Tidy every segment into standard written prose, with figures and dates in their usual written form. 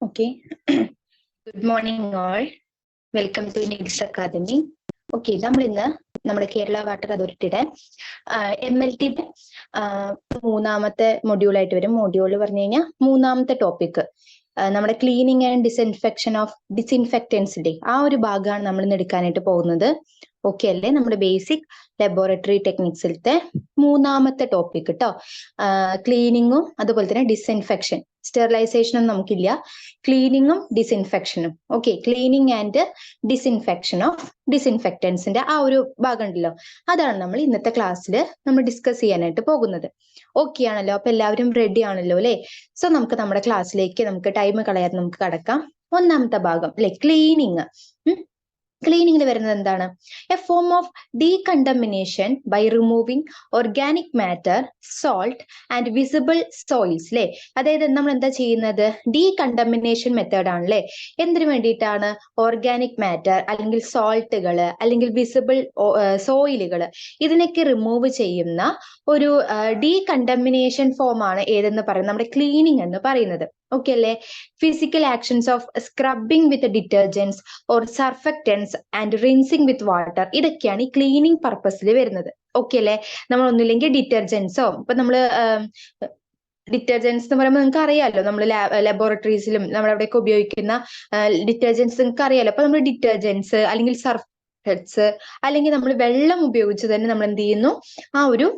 Okay. Good morning all. Welcome to NIDS Academy. Okay, നമ്മൾ ഇന്ന് നമ്മുടെ കേരള വാട്ടർ അതോറിറ്റിയുടെ MLT മൂന്നാമത്തെ മൊഡ്യൂളായിട്ട് വരും. മൊഡ്യൂൾ പറഞ്ഞു കഴിഞ്ഞാൽ മൂന്നാമത്തെ ടോപ്പിക് നമ്മുടെ ക്ലീനിങ് ആൻഡ് ഡിസിൻഫെക്റ്റൻസിന്റെ ആ ഒരു ഭാഗമാണ് നമ്മൾ ഇന്ന് എടുക്കാനായിട്ട് പോകുന്നത്. ഓക്കെ അല്ലേ? നമ്മുടെ ബേസിക് ലബോറട്ടറി ടെക്നിക്സിലത്തെ മൂന്നാമത്തെ ടോപ്പിക് കേട്ടോ. ക്ലീനിങ്ങും അതുപോലെ തന്നെ ഡിസ്ഇൻഫെക്ഷൻ, സ്റ്റെറിലൈസേഷനും നമുക്കില്ല, ക്ലീനിങ്ങും ഡിസ്ഇൻഫെക്ഷനും. Okay, cleaning and disinfection of ഡിസ്ഇൻഫെക്റ്റൻസിന്റെ ആ ഒരു ഭാഗം ഉണ്ടല്ലോ, അതാണ് നമ്മൾ ഇന്നത്തെ ക്ലാസ്സിൽ നമ്മൾ ഡിസ്കസ് ചെയ്യാനായിട്ട് പോകുന്നത്. ഓക്കെ ആണല്ലോ? അപ്പൊ എല്ലാവരും റെഡി ആണല്ലോ അല്ലെ? സോ നമുക്ക് നമ്മുടെ ക്ലാസ്സിലേക്ക് നമുക്ക് ടൈം കളയാതെ നമുക്ക് കടക്കാം. ഒന്നാമത്തെ ഭാഗം അല്ലെ, ക്ലീനിങ്. ക്ലീനിങ്ങിൽ വരുന്നത് എന്താണ്? A form of decontamination by removing organic matter, salt and visible soils അല്ലെ. അതായത് നമ്മൾ എന്താ ചെയ്യുന്നത്? ഡീകണ്ടമിനേഷൻ മെത്തേഡ് ആണല്ലേ. എന്തിനു വേണ്ടിയിട്ടാണ്? ഓർഗാനിക് മാറ്റർ അല്ലെങ്കിൽ സോൾട്ടുകൾ അല്ലെങ്കിൽ വിസിബിൾ സോയിലുകൾ ഇതിനൊക്കെ റിമൂവ് ചെയ്യുന്ന ഒരു ഡീകണ്ടമിനേഷൻ ഫോം ആണ് ഏതെന്ന് പറയുന്നത് നമ്മുടെ ക്ലീനിങ് എന്ന് പറയുന്നത്. ഓക്കെ അല്ലേ? Physical actions of scrubbing with detergents or surfactants and rinsing with water, ഇതൊക്കെയാണ് ഈ ക്ലീനിങ് പർപ്പസിൽ വരുന്നത്. ഓക്കെ അല്ലേ? നമ്മൾ ഒന്നുമില്ലെങ്കിൽ ഡിറ്റർജൻസോ, ഇപ്പൊ നമ്മള് ഡിറ്റർജൻസ് എന്ന് പറയുമ്പോൾ നിങ്ങൾക്ക് അറിയാലോ, നമ്മൾ ലബോറട്ടറീസിലും നമ്മളവിടെയൊക്കെ ഉപയോഗിക്കുന്ന ഡിറ്റർജൻസ് നിങ്ങൾക്ക് അറിയാലോ. അപ്പൊ നമ്മൾ ഡിറ്റർജൻസ് അല്ലെങ്കിൽ സർഫക്റ്റൻസ് അല്ലെങ്കിൽ നമ്മൾ വെള്ളം ഉപയോഗിച്ച് തന്നെ നമ്മൾ എന്ത് ചെയ്യുന്നു? ആ ഒരു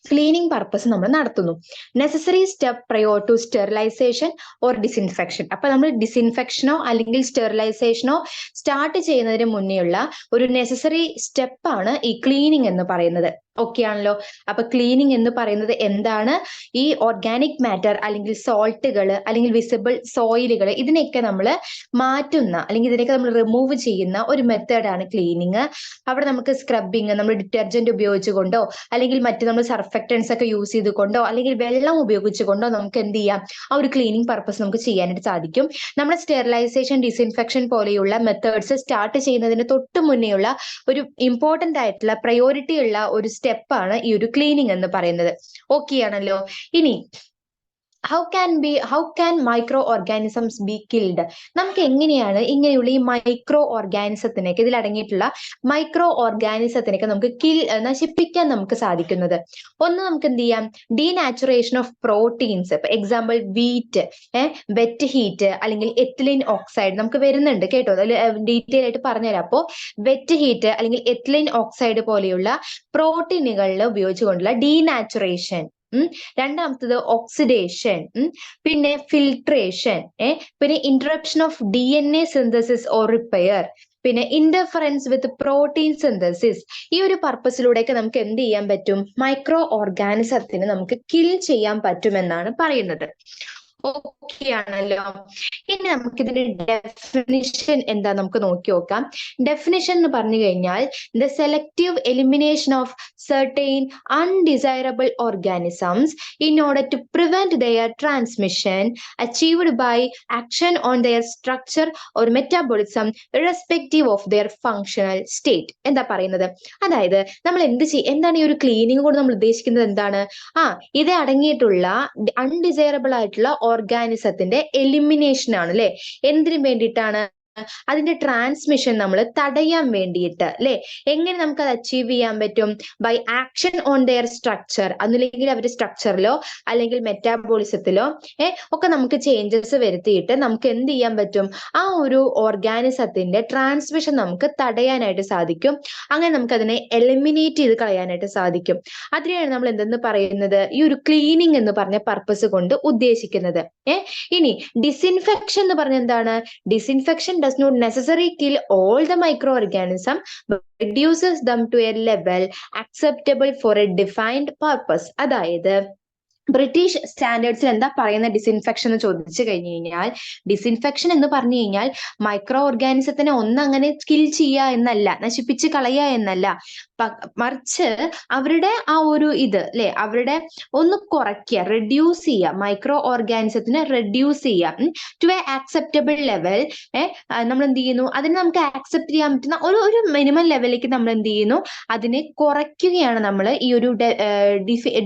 ക്ലീനിങ് പർപ്പസ് നമ്മൾ നടത്തുന്നു. Necessary step prior to sterilization or disinfection. അപ്പൊ നമ്മൾ ഡിസ്ഇൻഫെക്ഷനോ അല്ലെങ്കിൽ സ്റ്റെറിലൈസേഷനോ സ്റ്റാർട്ട് ചെയ്യുന്നതിന് മുന്നേയുള്ള ഒരു നെസസറി സ്റ്റെപ്പാണ് ഈ ക്ലീനിങ് എന്ന് പറയുന്നത്. ഓക്കെ ആണല്ലോ? അപ്പൊ ക്ലീനിങ് എന്ന് പറയുന്നത് എന്താണ്? ഈ ഓർഗാനിക് മാറ്റർ അല്ലെങ്കിൽ സോൾട്ടുകൾ അല്ലെങ്കിൽ വിസിബിൾ സോയിലുകൾ ഇതിനെയൊക്കെ നമ്മൾ മാറ്റുന്ന അല്ലെങ്കിൽ ഇതിനൊക്കെ നമ്മൾ റിമൂവ് ചെയ്യുന്ന ഒരു മെത്തേഡാണ് ക്ലീനിങ്. അവിടെ നമുക്ക് സ്ക്രബിങ് നമ്മൾ ഡിറ്റർജന്റ് ഉപയോഗിച്ചുകൊണ്ടോ അല്ലെങ്കിൽ മറ്റു നമ്മൾ സർഫക്റ്റൻസ് ഒക്കെ യൂസ് ചെയ്തുകൊണ്ടോ അല്ലെങ്കിൽ വെള്ളം ഉപയോഗിച്ചുകൊണ്ടോ നമുക്ക് എന്ത് ചെയ്യാം? ആ ഒരു ക്ലീനിങ് പർപ്പസ് നമുക്ക് ചെയ്യാനായിട്ട് സാധിക്കും. നമ്മുടെ സ്റ്റെറിലൈസേഷൻ, ഡിസ്ഇൻഫെക്ഷൻ പോലെയുള്ള മെത്തേഡ്സ് സ്റ്റാർട്ട് ചെയ്യുന്നതിന് തൊട്ട് മുന്നേയുള്ള ഒരു ഇമ്പോർട്ടന്റ് ആയിട്ടുള്ള പ്രയോറിറ്റി ഉള്ള ഒരു സ്റ്റെപ്പാണ് ഈ ഒരു ക്ലീനിങ് എന്ന് പറയുന്നത്. ഓക്കെ ആണല്ലോ? ഇനി how can micro organisms B killed? നമുക്ക് എങ്ങനെയാണ് ഇങ്ങനെയുള്ള ഈ മൈക്രോ ഓർഗാനിസത്തിനൊക്കെ, ഇതിൽ അടങ്ങിയിട്ടുള്ള മൈക്രോ ഓർഗാനിസത്തിനൊക്കെ നമുക്ക് നശിപ്പിക്കാൻ നമുക്ക് സാധിക്കുന്നത്? ഒന്ന്, നമുക്ക് എന്ത് ചെയ്യാം? Denaturation of proteins. ഇപ്പൊ എക്സാമ്പിൾ വീറ്റ്, വെറ്റ് ഹീറ്റ് അല്ലെങ്കിൽ എത്തിലിൻ ഓക്സൈഡ് നമുക്ക് വരുന്നുണ്ട് കേട്ടോ, അതിൽ ഡീറ്റെയിൽ ആയിട്ട് പറഞ്ഞുതരാം. അപ്പോൾ വെറ്റ് ഹീറ്റ് അല്ലെങ്കിൽ എത്തിലിൻ ഓക്സൈഡ് പോലെയുള്ള പ്രോട്ടീനുകളിൽ ഉപയോഗിച്ചുകൊണ്ടുള്ള ഡീനാച്ചുറേഷൻ. രണ്ടാമത്തത് ഓക്സിഡേഷൻ, പിന്നെ ഫിൽട്രേഷൻ, പിന്നെ interruption of DNA synthesis or repair, പിന്നെ ഇന്റർഫറൻസ് വിത്ത് പ്രോട്ടീൻ സിന്തസിസ്. ഈ ഒരു പർപ്പസിലൂടെയൊക്കെ നമുക്ക് എന്ത് ചെയ്യാൻ പറ്റും? മൈക്രോ ഓർഗാനിസത്തിന് നമുക്ക് കിൽ ചെയ്യാൻ പറ്റുമെന്നാണ് പറയുന്നത്. ഓക്കെ ആണല്ലോ? ഇനി നമുക്ക് ഇതിന്റെ ഡെഫിനിഷൻ എന്താ നമുക്ക് നോക്കി നോക്കാം. ഡെഫിനിഷൻ എന്ന് പറഞ്ഞു കഴിഞ്ഞാൽ the selective elimination of certain undesirable organisms in order to prevent their transmission achieved by action on their structure or metabolism irrespective of their functional state. എന്താ പറയുന്നത്? അതായത് നമ്മൾ എന്താണ് ഈ ഒരു ക്ലീനിങ് കൊണ്ട് നമ്മൾ ഉദ്ദേശിക്കുന്നത്? എന്താണ്? ഇത് അടങ്ങിയിട്ടുള്ള അൺഡിസൈറബിൾ ആയിട്ടുള്ള ഓർഗാനിസത്തിന്റെ എലിമിനേഷൻ ആണ് അല്ലെ. എന്തിനു വേണ്ടിയിട്ടാണ്? അതിന്റെ ട്രാൻസ്മിഷൻ നമ്മൾ തടയാൻ വേണ്ടിയിട്ട് അല്ലെ. എങ്ങനെ നമുക്ക് അത് അച്ചീവ് ചെയ്യാൻ പറ്റും? By action on their structure, അല്ലെങ്കിൽ അവരുടെ സ്ട്രക്ചറിലോ അല്ലെങ്കിൽ മെറ്റാബോളിസത്തിലോ ഒക്കെ നമുക്ക് ചേഞ്ചസ് വരുത്തിയിട്ട് നമുക്ക് എന്ത് ചെയ്യാൻ പറ്റും? ആ ഒരു ഓർഗാനിസത്തിന്റെ ട്രാൻസ്മിഷൻ നമുക്ക് തടയാനായിട്ട് സാധിക്കും. അങ്ങനെ നമുക്ക് അതിനെ എലിമിനേറ്റ് ചെയ്ത് കളയാനായിട്ട് സാധിക്കും. അതിനെയാണ് നമ്മൾ എന്തെന്ന് പറയുന്നത്? ഈ ഒരു ക്ലീനിങ് എന്ന് പറഞ്ഞ പർപ്പസ് കൊണ്ട് ഉദ്ദേശിക്കുന്നത്. ഇനി ഡിസ്ഇൻഫെക്ഷൻ എന്ന് പറഞ്ഞ എന്താണ്? Disinfection does not necessarily kill all the microorganisms but reduces them to a level acceptable for a defined purpose. അതായത് ബ്രിട്ടീഷ് സ്റ്റാൻഡേർഡ്സിൽ എന്താ പറയുന്ന ഡിസ്ഇൻഫെക്ഷൻ എന്ന് ചോദിച്ചു കഴിഞ്ഞു കഴിഞ്ഞാൽ, ഡിസ്ഇൻഫെക്ഷൻ എന്ന് പറഞ്ഞു കഴിഞ്ഞാൽ മൈക്രോ ഓർഗാനിസത്തിനെ ഒന്നങ്ങനെ കിൽ ചെയ്യുക എന്നല്ല, നശിപ്പിച്ച് കളയുക എന്നല്ല, മറിച്ച് അവരുടെ ആ ഒരു അല്ലെ, അവരുടെ ഒന്ന് കുറയ്ക്കുക, റെഡ്യൂസ് ചെയ്യുക, മൈക്രോ ഓർഗാനിസത്തിനെ റെഡ്യൂസ് ചെയ്യുക ടു എ ആക്സെപ്റ്റബിൾ ലെവൽ. നമ്മൾ എന്ത് ചെയ്യുന്നു? അതിനെ നമുക്ക് ആക്സെപ്റ്റ് ചെയ്യാൻ പറ്റുന്ന ഒരു മിനിമം ലെവലിലേക്ക് നമ്മൾ എന്ത് ചെയ്യുന്നു? അതിനെ കുറയ്ക്കുകയാണ് നമ്മൾ ഈ ഒരു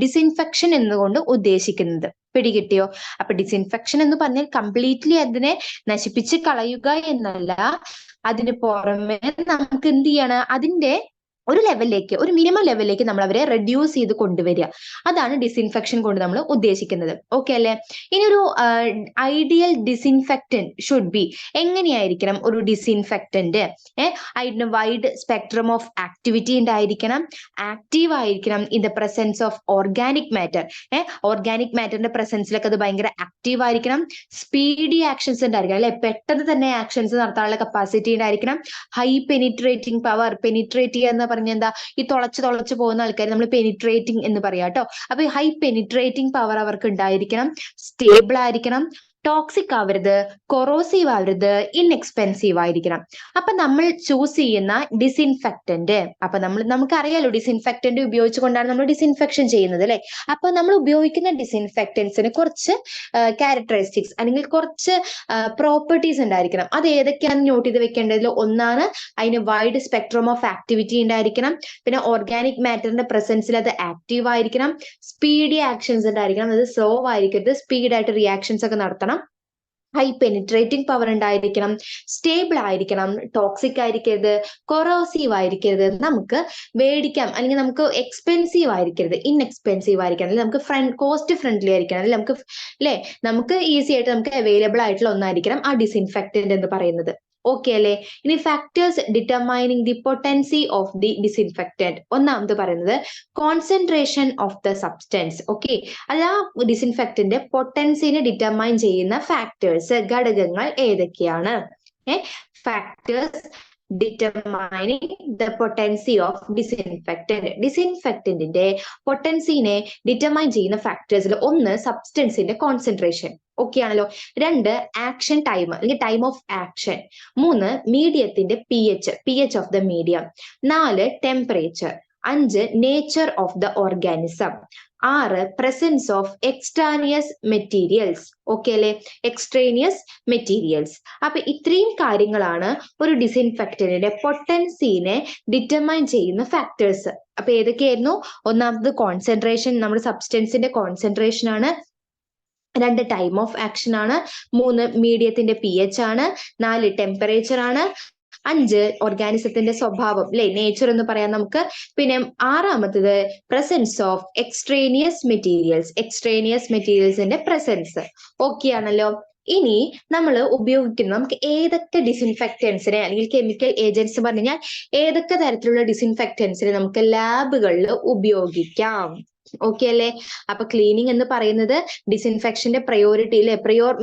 ഡിസ്ഇൻഫെക്ഷൻ എന്നുകൊണ്ട് ഉദ്ദേശിക്കുന്നത്. പിടികിട്ടിയോ? അപ്പൊ ഡിസിൻഫെക്ഷൻ എന്ന് പറഞ്ഞാൽ കംപ്ലീറ്റ്ലി അതിനെ നശിപ്പിച്ച് കളയുക എന്നല്ല, അതിന് പുറമെ നമുക്ക് എന്ത് ചെയ്യാണ്, അതിന്റെ ഒരു ലെവലിലേക്ക്, ഒരു മിനിമം ലെവലിലേക്ക് നമ്മൾ അവരെ റെഡ്യൂസ് ചെയ്ത് കൊണ്ടുവരിക. അതാണ് ഡിസിൻഫെക്ഷൻ കൊണ്ട് നമ്മൾ ഉദ്ദേശിക്കുന്നത്. ഓക്കെ അല്ലെ? ഇനി ഒരു ഐഡിയൽ ഡിസിൻഫെക്റ്റന്റ് ഷുഡ് ബി, എങ്ങനെയായിരിക്കണം ഒരു ഡിസിൻഫെക്റ്റന്റ്? അതിന് വൈഡ് സ്പെക്ട്രം ഓഫ് ആക്ടിവിറ്റി ഉണ്ടായിരിക്കണം, ആക്റ്റീവ് ആയിരിക്കണം, in the presence of organic matter. Organic മാറ്ററിന്റെ പ്രസൻസിലൊക്കെ അത് ഭയങ്കര ആക്റ്റീവ് ആയിരിക്കണം, സ്പീഡി ആക്ഷൻസ് ഉണ്ടായിരിക്കണം അല്ലെ, പെട്ടെന്ന് തന്നെ ആക്ഷൻസ് നടത്താനുള്ള കപ്പാസിറ്റി ഉണ്ടായിരിക്കണം, ഹൈ പെനിട്രേറ്റിംഗ് പവർ. പെനിട്രേറ്റ് ചെയ്യുക എന്ന് പറഞ്ഞാൽ എന്താ, ഈ തുളച്ച് പോകുന്ന ആൾക്കാർ നമ്മൾ പെനിട്രേറ്റിംഗ് എന്ന് പറയാം കേട്ടോ. അപ്പൊ ഹൈ പെനിട്രേറ്റിംഗ് പവർ അവർക്ക് ഉണ്ടായിരിക്കണം, സ്റ്റേബിൾ ആയിരിക്കണം, ടോക്സിക് ആവരുത്, കൊറോസീവ് ആവരുത്, ഇൻഎക്സ്പെൻസീവ് ആയിരിക്കണം. അപ്പൊ നമ്മൾ ചൂസ് ചെയ്യുന്ന ഡിസിൻഫെക്റ്റന്റ്, അപ്പൊ നമുക്കറിയാലോ ഡിസിൻഫെക്റ്റന്റ് ഉപയോഗിച്ചുകൊണ്ടാണ് നമ്മൾ ഡിസിൻഫെക്ഷൻ ചെയ്യുന്നത് അല്ലെ. അപ്പൊ നമ്മൾ ഉപയോഗിക്കുന്ന ഡിസിൻഫെക്റ്റൻസിന് കുറച്ച് ക്യാരക്ടറിസ്റ്റിക്സ് അല്ലെങ്കിൽ കുറച്ച് പ്രോപ്പർട്ടീസ് ഉണ്ടായിരിക്കണം. അത് ഏതൊക്കെയാണെന്ന് നോട്ട് ചെയ്ത് വെക്കേണ്ടതിൽ ഒന്നാണ്, അതിന് വൈഡ് സ്പെക്ട്രം ഓഫ് ആക്ടിവിറ്റി ഉണ്ടായിരിക്കണം, പിന്നെ ഓർഗാനിക് മാറ്ററിന്റെ പ്രസൻസിൽ അത് ആക്റ്റീവ് ആയിരിക്കണം, സ്പീഡി ആക്ഷൻസ് ഉണ്ടായിരിക്കണം, അത് സ്ലോ ആയിരിക്കരുത്, സ്പീഡായിട്ട് റിയാക്ഷൻസ് ഒക്കെ നടത്തണം, ഹൈ പെനിട്രേറ്റിംഗ് പവർ ഉണ്ടായിരിക്കണം, സ്റ്റേബിൾ ആയിരിക്കണം, ടോക്സിക് ആയിരിക്കരുത്, കൊറോസീവ് ആയിരിക്കരുത്, നമുക്ക് മേടിക്കാം അല്ലെങ്കിൽ നമുക്ക് എക്സ്പെൻസീവ് ആയിരിക്കരുത്, ഇൻഎക്സ്പെൻസീവ് ആയിരിക്കണം, അല്ലെങ്കിൽ നമുക്ക് കോസ്റ്റ് ഫ്രണ്ട്ലി ആയിരിക്കണം, അല്ലെങ്കിൽ നമുക്ക് ഈസി ആയിട്ട് നമുക്ക് അവൈലബിൾ ആയിട്ടുള്ള ഒന്നായിരിക്കണം ആ ഡിസിൻഫെക്റ്റന്റ് എന്ന് പറയുന്നത്. ഓക്കെ അല്ലെ? ഇനി factors determining the potency of the disinfectant. ഒന്നാമത് പറയുന്നത് concentration of the substance. Okay, അത് ആ ഡിസിൻഫെക്റ്റന്റ് പൊട്ടൻസിനെ ഡിറ്റർമൈൻ ചെയ്യുന്ന ഫാക്ടേഴ്സ്, ഘടകങ്ങൾ ഏതൊക്കെയാണ്? Factors determining the potency of disinfectant. ഡിസിൻഫെക്റ്റന്റിന്റെ പൊട്ടൻസിനെ ഡിറ്റർമൈൻ ചെയ്യുന്ന ഫാക്ടേഴ്സിൽ ഒന്ന് സബ്സ്റ്റൻസിന്റെ കോൺസെൻട്രേഷൻ. ഓക്കെ ആണല്ലോ. രണ്ട്, ആക്ഷൻ ടൈം അല്ലെങ്കിൽ ടൈം ഓഫ് ആക്ഷൻ. മൂന്ന്, മീഡിയത്തിന്റെ pH ഓഫ് ദ മീഡിയം. നാല്, ടെമ്പറേച്ചർ. അഞ്ച്, നേച്ചർ ഓഫ് ദ ഓർഗാനിസം. ആറ്, presence of extraneous materials. Okay അല്ലെ? Extraneous materials. അപ്പൊ ഇത്രയും കാര്യങ്ങളാണ് ഒരു ഡിസിൻഫെക്റ്റന്റിന്റെ പൊട്ടൻസിനെ ഡിറ്റർമൈൻ ചെയ്യുന്ന ഫാക്ടേഴ്സ്. അപ്പൊ ഏതൊക്കെയായിരുന്നു? ഒന്നാമത് കോൺസെൻട്രേഷൻ, നമ്മുടെ സബ്സ്റ്റൻസിന്റെ കോൺസെൻട്രേഷൻ ആണ്. രണ്ട്, ടൈം ഓഫ് ആക്ഷൻ ആണ്. മൂന്ന്, മീഡിയത്തിന്റെ pH ആണ്. നാല്, ടെമ്പറേച്ചർ ആണ്. അഞ്ച്, ഓർഗാനിസത്തിന്റെ സ്വഭാവം അല്ലെ, നേച്ചർ എന്ന് പറയാം നമുക്ക്. പിന്നെ ആറാമത്തത് presence of extraneous materials, extraneous മെറ്റീരിയൽസിന്റെ പ്രസൻസ്. ഓക്കെ ആണല്ലോ. ഇനി നമ്മൾ ഉപയോഗിക്കുന്ന നമുക്ക് ഏതൊക്കെ ഡിസിൻഫെക്റ്റൻസിനെ അല്ലെങ്കിൽ കെമിക്കൽ ഏജൻസ് പറഞ്ഞു കഴിഞ്ഞാൽ ഏതൊക്കെ തരത്തിലുള്ള ഡിസിൻഫെക്റ്റൻസിനെ നമുക്ക് ലാബുകളിൽ ഉപയോഗിക്കാം? ഓക്കെ അല്ലെ? അപ്പൊ ക്ലീനിങ് എന്ന് പറയുന്നത് ഡിസിൻഫെക്ഷന്റെ പ്രയോറിറ്റി അല്ലെ, പ്രയോർ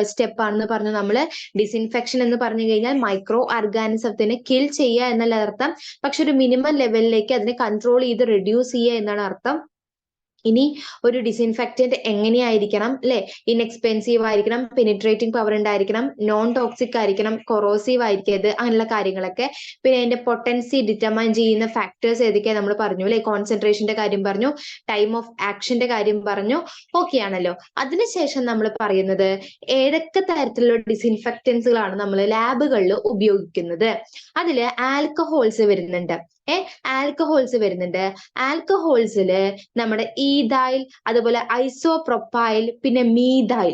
സ്റ്റെപ്പ് ആണെന്ന് പറഞ്ഞു നമ്മള്. ഡിസിൻഫെക്ഷൻ എന്ന് പറഞ്ഞു കഴിഞ്ഞാൽ മൈക്രോ ഓർഗാനിസത്തിനെ കിൽ ചെയ്യുക എന്നല്ല അർത്ഥം, പക്ഷെ ഒരു മിനിമം ലെവലിലേക്ക് അതിനെ കൺട്രോൾ ചെയ്ത് റെഡ്യൂസ് ചെയ്യുക എന്നാണ് അർത്ഥം. ഇനി ഒരു ഡിസിൻഫെക്റ്റന്റ് എങ്ങനെയായിരിക്കണം അല്ലെ? ഇൻഎക്സ്പെൻസീവ് ആയിരിക്കണം, പെനിട്രേറ്റിംഗ് പവർ ഉണ്ടായിരിക്കണം, നോൺ ടോക്സിക് ആയിരിക്കണം, കൊറോസീവ് ആയിരിക്കരുത്, അങ്ങനെയുള്ള കാര്യങ്ങളൊക്കെ. പിന്നെ അതിന്റെ പൊട്ടൻസി ഡിറ്റർമൈൻ ചെയ്യുന്ന ഫാക്ടേഴ്സ് ഏതൊക്കെയാ നമ്മൾ പറഞ്ഞു അല്ലെ? കോൺസെൻട്രേഷന്റെ കാര്യം പറഞ്ഞു, ടൈം ഓഫ് ആക്ഷന്റെ കാര്യം പറഞ്ഞു. ഓക്കെ ആണല്ലോ. അതിനുശേഷം നമ്മൾ പറയുന്നത് ഏതൊക്കെ തരത്തിലുള്ള ഡിസിൻഫെക്റ്റൻസുകളാണ് നമ്മൾ ലാബുകളിൽ ഉപയോഗിക്കുന്നത്. അതില് ആൽക്കഹോൾസ് വരുന്നുണ്ട്. ആൽക്കഹോൾസ് വരുന്നുണ്ട്. ആൽക്കഹോൾസില് നമ്മുടെ ഈഥൈൽ, അതുപോലെ ഐസോപ്രൊപ്പൈൽ, പിന്നെ മീഥൈൽ,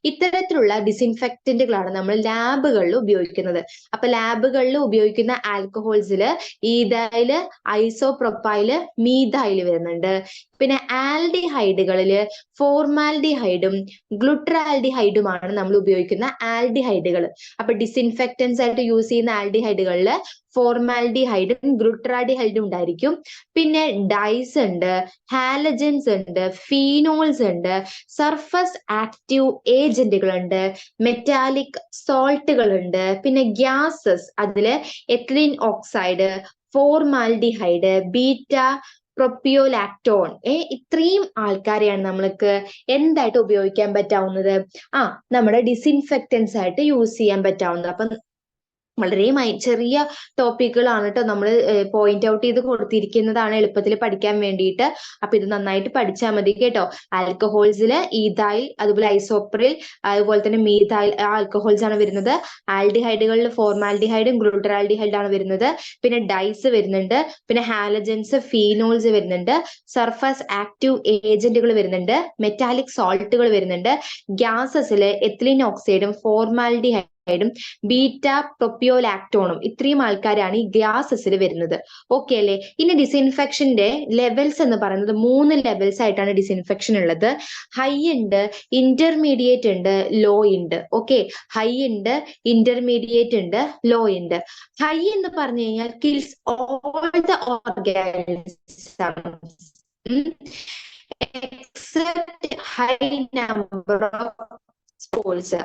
ഇത്തരത്തിലുള്ള ഡിസിൻഫെക്റ്റന്റുകളാണ് നമ്മൾ ലാബുകളിൽ ഉപയോഗിക്കുന്നത്. അപ്പൊ ലാബുകളിൽ ഉപയോഗിക്കുന്ന ആൽക്കഹോൾസില് ഈഥൈല്, ഐസോപ്രൊപ്പൈല്, മീഥൈല് വരുന്നുണ്ട്. പിന്നെ ആൽഡിഹൈഡുകളില് ഫോർമാൽഡിഹൈഡും ഗ്ലുട്രാൽഡിഹൈഡുമാണ് നമ്മൾ ഉപയോഗിക്കുന്ന ആൽഡിഹൈഡുകൾ. അപ്പൊ ഡിസിൻഫെക്റ്റൻസ് ആയിട്ട് യൂസ് ചെയ്യുന്ന ആൽഡിഹൈഡുകളില് ഫോർമാൽഡിഹൈഡും ഗ്ലുട്രാഡിഹൈഡും ഉണ്ടായിരിക്കും. പിന്നെ ഡൈസ് ഉണ്ട്, ഹാലജൻസ് ഉണ്ട്, ഫീനോൾസ് ഉണ്ട്, സർഫസ് ആക്റ്റീവ് ഏജന്റുകൾ ഉണ്ട്, മെറ്റാലിക് സോൾട്ടുകൾ ഉണ്ട്, പിന്നെ ഗ്യാസസ്, അതില് എഥിലീൻ ഓക്സൈഡ്, ഫോർമാൽഡിഹൈഡ്, ബീറ്റ പ്രൊപ്പിയോലാക്ടോൺ, ഇത്രയും ആൾക്കാരെയാണ് നമ്മൾക്ക് എന്തായിട്ട് ഉപയോഗിക്കാൻ പറ്റാവുന്നത്? നമ്മുടെ ഡിസിൻഫെക്റ്റൻസ് ആയിട്ട് യൂസ് ചെയ്യാൻ പറ്റാവുന്നത്. അപ്പം വളരെ ചെറിയ ടോപ്പിക്കുകളാണ് കേട്ടോ നമ്മൾ പോയിന്റ് ഔട്ട് ചെയ്ത് കൊടുത്തിരിക്കുന്നതാണ് എളുപ്പത്തിൽ പഠിക്കാൻ വേണ്ടിയിട്ട്. അപ്പൊ ഇത് നന്നായിട്ട് പഠിച്ചാൽ മതി കേട്ടോ. ആൽക്കഹോൾസില് ഈഥൈൽ, അതുപോലെ ഐസോപ്രിൽ, അതുപോലെ തന്നെ മീഥൈൽ ആൽക്കഹോൾസ് ആണ് വരുന്നത്. ആൽഡിഹൈഡുകളിൽ ഫോർമാൽഡിഹൈഡും ഗ്ലൂട്ടറാൽഡിഹൈഡ് ആണ് വരുന്നത്. പിന്നെ ഡൈസ് വരുന്നുണ്ട്, പിന്നെ ഹാലജൻസ്, ഫീനോൾസ് വരുന്നുണ്ട്, സർഫസ് ആക്റ്റീവ് ഏജന്റുകൾ വരുന്നുണ്ട്, മെറ്റാലിക് സോൾട്ടുകൾ വരുന്നുണ്ട്. ഗ്യാസസില് എത്തിലീൻ ഓക്സൈഡും ഫോർമാൽഡിഹൈഡും ബീറ്റ പ്രൊപ്പിയോലാക്ടോണും ഇത്രയും ആൾക്കാരാണ് ഈ ഗ്യാസസിൽ വരുന്നത്. ഓക്കെ അല്ലേ? ഇനി ഡിസിൻഫെക്ഷന്റെ ലെവൽസ് എന്ന് പറയുന്നത് 3 ലെവൽസ് ആയിട്ടാണ് ഡിസിൻഫെക്ഷൻ ഉള്ളത്. ഹൈ ഉണ്ട്, ഇന്റർമീഡിയറ്റ് ഉണ്ട്, ലോ ഉണ്ട്. ഓക്കെ, ഹൈ ഉണ്ട്, ഇന്റർമീഡിയറ്റ് ഉണ്ട്, ലോ ഉണ്ട്. ഹൈ എന്ന് പറഞ്ഞു കഴിഞ്ഞാൽ kills all the organisms except high number of sports.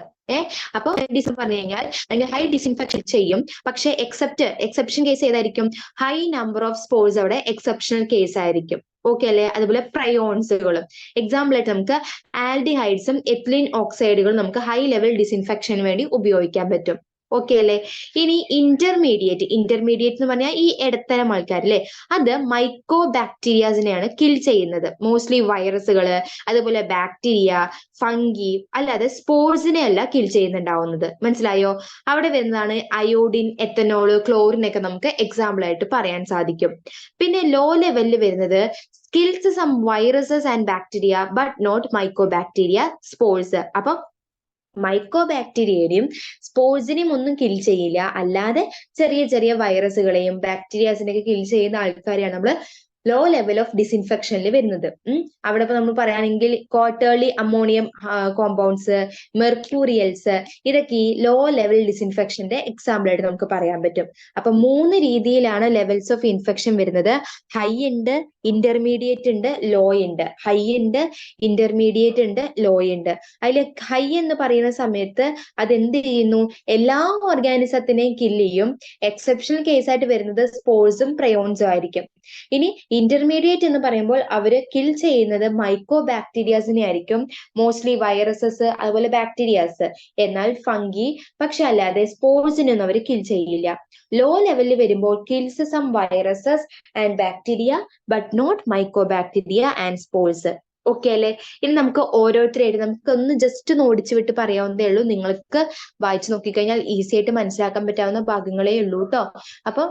അപ്പൊ പറഞ്ഞു കഴിഞ്ഞാൽ ഹൈ ഡിസിൻഫെക്ഷൻ ചെയ്യും, പക്ഷെ എക്സെപ്ഷൻ കേസ് ഏതായിരിക്കും? ഹൈ നമ്പർ ഓഫ് സ്പോർട്സ് അവിടെ എക്സെപ്ഷണൽ കേസ് ആയിരിക്കും. ഓക്കെ അല്ലെ? അതുപോലെ പ്രയോൺസുകളും എക്സാമ്പിൾ ആയിട്ട് നമുക്ക് ആൽഡിഹൈഡ്സും എത്തിലീൻ ഓക്സൈഡുകളും നമുക്ക് ഹൈ ലെവൽ ഡിസിൻഫെക്ഷന് വേണ്ടി ഉപയോഗിക്കാൻ പറ്റും. ഓക്കെ അല്ലെ? ഇനി ഇന്റർമീഡിയറ്റ് എന്ന് പറഞ്ഞാൽ ഈ ഇടത്തരം ആൾക്കാർ അല്ലെ, അത് മൈക്രോ ബാക്ടീരിയാസിനെയാണ് കിൽ ചെയ്യുന്നത്. മോസ്റ്റ്ലി വൈറസുകള്, അതുപോലെ ബാക്ടീരിയ, ഫംഗി, അല്ലാതെ സ്പോർസിനെ അല്ല കിൽ ചെയ്യുന്നുണ്ടാവുന്നത്. മനസ്സിലായോ? അവിടെ വരുന്നതാണ് അയോഡിൻ, എത്തനോള്, ക്ലോറിൻ ഒക്കെ നമുക്ക് എക്സാമ്പിൾ ആയിട്ട് പറയാൻ സാധിക്കും. പിന്നെ ലോ ലെവലിൽ വരുന്നത് kills some viruses and bacteria but not micro bacteria, spores. അപ്പൊ മൈക്രോ ബാക്ടീരിയയും സ്പോർസിനെയും ഒന്നും കിൽ ചെയ്യില്ല, അല്ലാതെ ചെറിയ ചെറിയ വൈറസുകളെയും ബാക്ടീരിയാസിനെയൊക്കെ കിൽ ചെയ്യുന്ന ആൾക്കാരെയാണ് നമ്മൾ ലോ ലെവൽ ഓഫ് ഡിസിൻഫെക്ഷനിൽ വരുന്നത്. അവിടെ ഇപ്പൊ നമ്മൾ പറയുകയാണെങ്കിൽ ക്വാർട്ടേർലി അമോണിയം കോമ്പൗണ്ട്സ്, മെർക്യൂറിയൽസ്, ഇതൊക്കെ ഈ ലോ ലെവൽ ഡിസിൻഫെക്ഷന്റെ എക്സാമ്പിൾ ആയിട്ട് നമുക്ക് പറയാൻ പറ്റും. അപ്പൊ 3 രീതിയിലാണ് ലെവൽസ് ഓഫ് ഇൻഫെക്ഷൻ വരുന്നത്. ഹൈ ഉണ്ട്, ഇന്റർമീഡിയറ്റ് ഉണ്ട്, ലോ ഉണ്ട്. ഹൈ ഉണ്ട്, ഇന്റർമീഡിയറ്റ് ഉണ്ട്, ലോ ഉണ്ട്. അതിൽ ഹൈ എന്ന് പറയുന്ന സമയത്ത് അത് എന്ത് ചെയ്യുന്നു? എല്ലാ ഓർഗാനിസത്തിനെയും കില്ല് ചെയ്യും. എക്സെപ്ഷണൽ കേസ് ആയിട്ട് വരുന്നത് സ്പോർസും പ്രയോൺസും ആയിരിക്കും. ഇനി ഇന്റർമീഡിയറ്റ് എന്ന് പറയുമ്പോൾ അവര് കിൽ ചെയ്യുന്നത് മൈക്രോ ബാക്ടീരിയാസിനെ ആയിരിക്കും, മോസ്റ്റ്ലി വൈറസസ്, അതുപോലെ ബാക്ടീരിയാസ്. എന്നാൽ ഫംഗി പക്ഷെ അല്ലാതെ സ്പോർസിനൊന്നും അവർ കിൽ ചെയ്യില്ല. ലോ ലെവലിൽ വരുമ്പോൾ kills some viruses and bacteria but not micro bacteria and spores. Okay അല്ലെ? ഇനി നമുക്ക് ഓരോരുത്തരായിട്ട് നമുക്കൊന്ന് ജസ്റ്റ് ഒന്ന് ഓടിച്ചു വിട്ട് പറയാവുന്നതേ ഉള്ളൂ. നിങ്ങൾക്ക് വായിച്ചു നോക്കിക്കഴിഞ്ഞാൽ ഈസി ആയിട്ട് മനസ്സിലാക്കാൻ പറ്റാവുന്ന ഭാഗങ്ങളേ ഉള്ളൂ കേട്ടോ. അപ്പൊ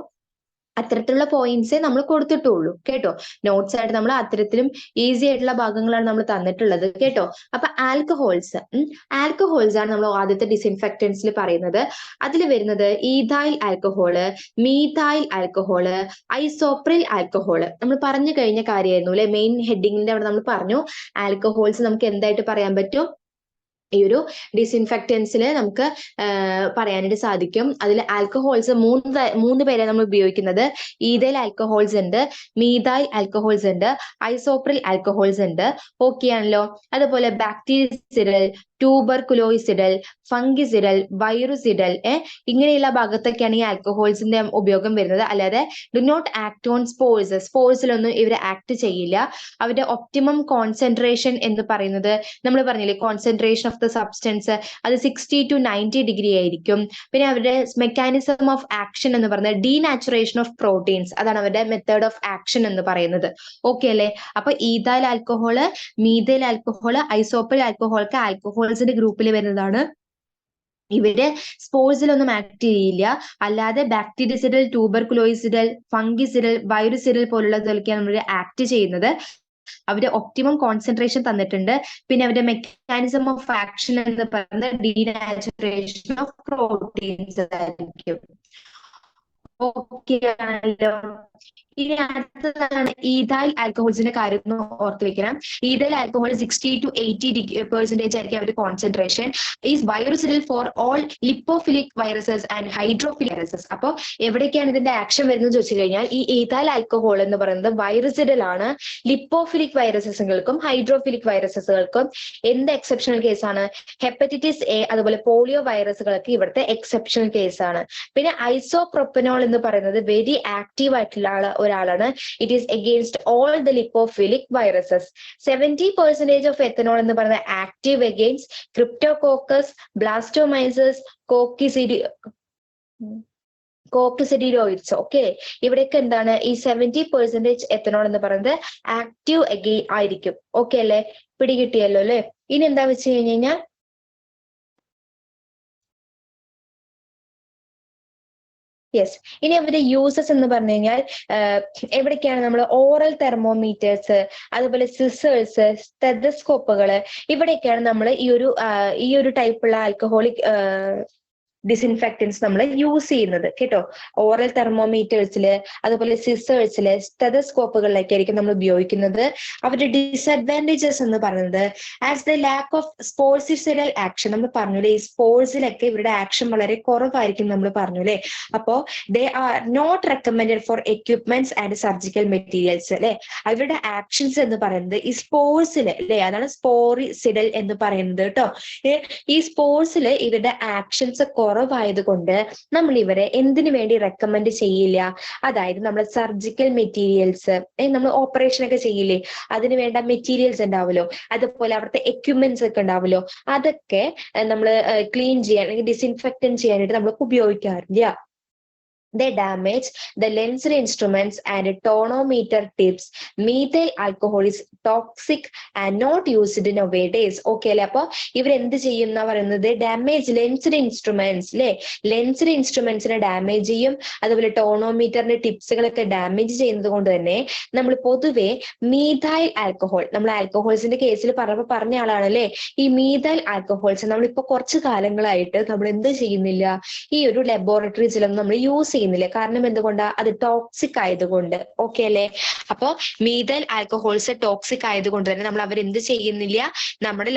അത്തരത്തിലുള്ള പോയിന്റ്സേ നമ്മൾ കൊടുത്തിട്ടുള്ളൂ കേട്ടോ. നോട്ട്സ് ആയിട്ട് നമ്മൾ അത്തരത്തിലും ഈസി ആയിട്ടുള്ള ഭാഗങ്ങളാണ് നമ്മൾ തന്നിട്ടുള്ളത് കേട്ടോ. അപ്പൊ ആൽക്കഹോൾസ് ആണ് നമ്മൾ ആദ്യത്തെ ഡിസിൻഫെക്റ്റൻസിൽ പറയുന്നത്. അതിൽ വരുന്നത് ethyl alcohol, methyl alcohol, isopropyl alcohol. നമ്മൾ പറഞ്ഞു കഴിഞ്ഞ കാര്യമായിരുന്നു അല്ലെ, മെയിൻ ഹെഡിങ്ങിന്റെ അവിടെ നമ്മൾ പറഞ്ഞു ആൽക്കഹോൾസ് നമുക്ക് എന്തായിട്ട് പറയാൻ പറ്റും? ഈ ഡിസിൻഫെക്റ്റൻസിൽ നമുക്ക് പറയാനായിട്ട് സാധിക്കും. അതിൽ ആൽക്കഹോൾസ് മൂന്ന് പേരെ നമ്മൾ ഉപയോഗിക്കുന്നത്. ഈഥൈൽ ആൽക്കഹോൾസ് ഉണ്ട്, മീഥൈൽ ആൽക്കഹോൾസ് ഉണ്ട്, ഐസോപ്രിൽ ആൽക്കഹോൾസ് ഉണ്ട്. ഓക്കെ ആണല്ലോ? അതുപോലെ ബാക്ടീരിയസിഡൽ, ട്യൂബർകുലോയിസിഡൽ, ഫംഗിസിഡൽ, വൈറുസിഡൽ, ഇങ്ങനെയുള്ള ഭാഗത്തൊക്കെയാണ് ഈ ആൽക്കഹോൾസിന്റെ ഉപയോഗം വരുന്നത്. അല്ലാതെ ഡു നോട്ട് ആക്ട് ഓൺ സ്പോർസിലൊന്നും ഇവർ ആക്ട് ചെയ്യില്ല. അവരുടെ ഒപ്റ്റിമം കോൺസെൻട്രേഷൻ എന്ന് പറയുന്നത് നമ്മൾ പറഞ്ഞില്ലേ, കോൺസെൻട്രേഷൻ ഓഫ് ദ സബ്സ്റ്റൻസ് അത് 60 to 90 ഡിഗ്രി ആയിരിക്കും. പിന്നെ അവരുടെ മെക്കാനിസം ഓഫ് ആക്ഷൻ എന്ന് പറയുന്നത് ഡീനാച്ചുറേഷൻ ഓഫ് പ്രോട്ടീൻസ്, അതാണ് അവരുടെ മെത്തേഡ് ഓഫ് ആക്ഷൻ എന്ന് പറയുന്നത്. ഓക്കെ അല്ലെ? അപ്പൊ ഈഥൈൽ ആൽക്കഹോള്, മീഥൈൽ ആൽക്കഹോള്, ഐസോപ്രിൽ ആൽക്കഹോളൊക്കെ ആൽക്കഹോൾസിന്റെ ഗ്രൂപ്പിൽ വരുന്നതാണ്. ഇവര് സ്പോർസിലൊന്നും ആക്ട് ചെയ്യില്ല, അല്ലാതെ ബാക്ടീരിയസിഡൽ, ട്യൂബർകുലോയിസിഡൽ, ഫംഗിസിഡൽ, വൈറുസിഡൽ പോലുള്ളതൊക്കെയാണ് നമ്മൾ ആക്ട് ചെയ്യുന്നത്. അവരുടെ ഒപ്റ്റിമം കോൺസെൻട്രേഷൻ തന്നിട്ടുണ്ട്. പിന്നെ അവരുടെ മെക്കാനിസം ഓഫ് ആക്ഷൻ എന്ന് പറയുന്നത് ഡീനാച്ചുറേഷൻ ഓഫ് പ്രോട്ടീൻസ് ആയിരിക്കും. ഓക്കെ ആണല്ലോ? ഇനി അടുത്തതാണ് ഈഥൈൽ ആൽക്കഹോൾസിന്റെ കാര്യം ഒന്ന് ഓർത്ത് വെക്കണം. ഈഥൈൽ ആൽക്കഹോൾ 60 to 80% ആയിരിക്കും അവരുടെ concentration. Is virucidal for all lipophilic viruses and hydrophilic viruses. അപ്പോൾ എവിടേക്കാണ് ഇതിന്റെ ആക്ഷൻ വരുന്നത് ചോദിച്ചു കഴിഞ്ഞാൽ ഈ ഈഥൈൽ ആൽക്കഹോൾ എന്ന് പറയുന്നത് വൈറസിഡൽ ആണ്. ലിപ്പോഫിലിക് വൈറസസുകൾക്കും ഹൈഡ്രോഫിലിക് വൈറസസുകൾക്കും എന്ത് എക്സെപ്ഷണൽ കേസാണ്? ഹെപ്പറ്റൈറ്റിസ് എ, അതുപോലെ പോളിയോ വൈറസുകളൊക്കെ ഇവിടുത്തെ എക്സെപ്ഷണൽ കേസാണ്. പിന്നെ ഐസോപ്രോപ്പനോൾ എന്ന് പറയുന്നത് വെരി ആക്റ്റീവ് ആയിട്ടുള്ള ഒരാളാണ്. It is against all the lipophilic viruses. 70% of ethanol എന്ന് പറയുന്നത് active against Cryptococcus, Blastomyces, Coccidioides. Okay, ഇവിടെയൊക്കെ എന്താണ് ഈ 70% എത്തനോൾ എന്ന് പറയുന്നത് ആക്റ്റീവ് അഗെയിൻ ആയിരിക്കും. ഓക്കെ അല്ലെ, പിടികിട്ടിയല്ലോ അല്ലെ. ഇനി എന്താ വെച്ച് കഴിഞ്ഞാൽ യെസ്, ഇനി അവരുടെ യൂസസ് എന്ന് പറഞ്ഞു കഴിഞ്ഞാൽ എവിടേക്കാണ് നമ്മൾ ഓറൽ തെർമോമീറ്റേഴ്സ്, അതുപോലെ സിസേഴ്സ്, സ്റ്റെതസ്കോപ്പുകള്, ഇവിടെയൊക്കെയാണ് നമ്മൾ ഈ ഒരു ടൈപ്പുള്ള ആൽക്കഹോളിക് ഡിസിൻഫെക്റ്റൻസ് നമ്മൾ യൂസ് ചെയ്യുന്നത് കേട്ടോ. ഓറൽ തെർമോമീറ്റേഴ്സില്, അതുപോലെ സിസേഴ്സില്, സ്റ്റെതസ്കോപ്പുകളിലൊക്കെ ആയിരിക്കും നമ്മൾ ഉപയോഗിക്കുന്നത്. അവരുടെ ഡിസഡ്വാൻറ്റേജസ് എന്ന് പറയുന്നത് as the lack of sporicidal action, നമ്മൾ പറഞ്ഞൂലേ ഈ സ്പോർട്സിലൊക്കെ ഇവരുടെ ആക്ഷൻ വളരെ കുറവായിരിക്കും നമ്മൾ പറഞ്ഞൂലേ. അപ്പോ they are not recommended for equipments and surgical materials അല്ലെ. അവരുടെ ആക്ഷൻസ് എന്ന് പറയുന്നത് ഈ സ്പോർട്സില് അല്ലെ, അതാണ് സ്പോറിസിഡൽ എന്ന് പറയുന്നത് കേട്ടോ. ഈ സ്പോർട്സില് ഇവരുടെ ആക്ഷൻസ് കുറവായത് കൊണ്ട് നമ്മൾ ഇവരെ എന്തിനു വേണ്ടി റെക്കമെൻഡ് ചെയ്യില്ല. അതായത് നമ്മൾ സർജിക്കൽ മെറ്റീരിയൽസ്, നമ്മൾ ഓപ്പറേഷൻ ഒക്കെ ചെയ്യില്ലേ, അതിന് വേണ്ട മെറ്റീരിയൽസ് ഉണ്ടാവുമല്ലോ, അതുപോലെ അവിടുത്തെ എക്യുപ്മെന്റ്സ് ഒക്കെ ഉണ്ടാവുമല്ലോ, അതൊക്കെ നമ്മൾ ക്ലീൻ ചെയ്യാൻ അല്ലെങ്കിൽ ഡിസിൻഫെക്റ്റൻ ചെയ്യാനായിട്ട് നമ്മൾ ഉപയോഗിക്കാറില്ല. They damage the lensed instruments and tonometer tips. Methyl alcohol is toxic and not used nowadays. Okay അല്ലെ. അപ്പൊ ഇവരെന്ത് ചെയ്യുന്ന പറയുന്നത് ഡാമേജ് ലെൻസ്ഡ് ഇൻസ്ട്രുമെന്റ്സ് അല്ലെ, ലെൻസ്ഡ് ഇൻസ്ട്രുമെന്റ്സിനെ ഡാമേജ് ചെയ്യും. അതുപോലെ ടോണോമീറ്ററിന്റെ ടിപ്സുകളൊക്കെ ഡാമേജ് ചെയ്യുന്നത് കൊണ്ട് തന്നെ നമ്മൾ പൊതുവെ മീഥൈൽ ആൽക്കഹോൾ, നമ്മൾ ആൽക്കഹോൾസിന്റെ കേസിൽ പറഞ്ഞ ആളാണ് അല്ലെ, ഈ മീഥൈൽ ആൽക്കഹോൾസ് നമ്മളിപ്പോ കുറച്ചു കാലങ്ങളായിട്ട് നമ്മൾ എന്ത് ചെയ്യുന്നില്ല, ഈ ഒരു ലബോറട്ടറീസിലൊന്നും നമ്മൾ യൂസ് ചെയ്യുന്നില്ല. കാരണം എന്തുകൊണ്ടാ, അത് ടോക്സിക് ആയതുകൊണ്ട്. ഓക്കെ അല്ലെ. അപ്പൊ മീഥൈൽ ആൽക്കഹോൾസ് ടോക്സിക് ആയതുകൊണ്ട് തന്നെ നമ്മൾ അവരെന്ത് ചെയ്യുന്നില്ല, നമ്മുടെ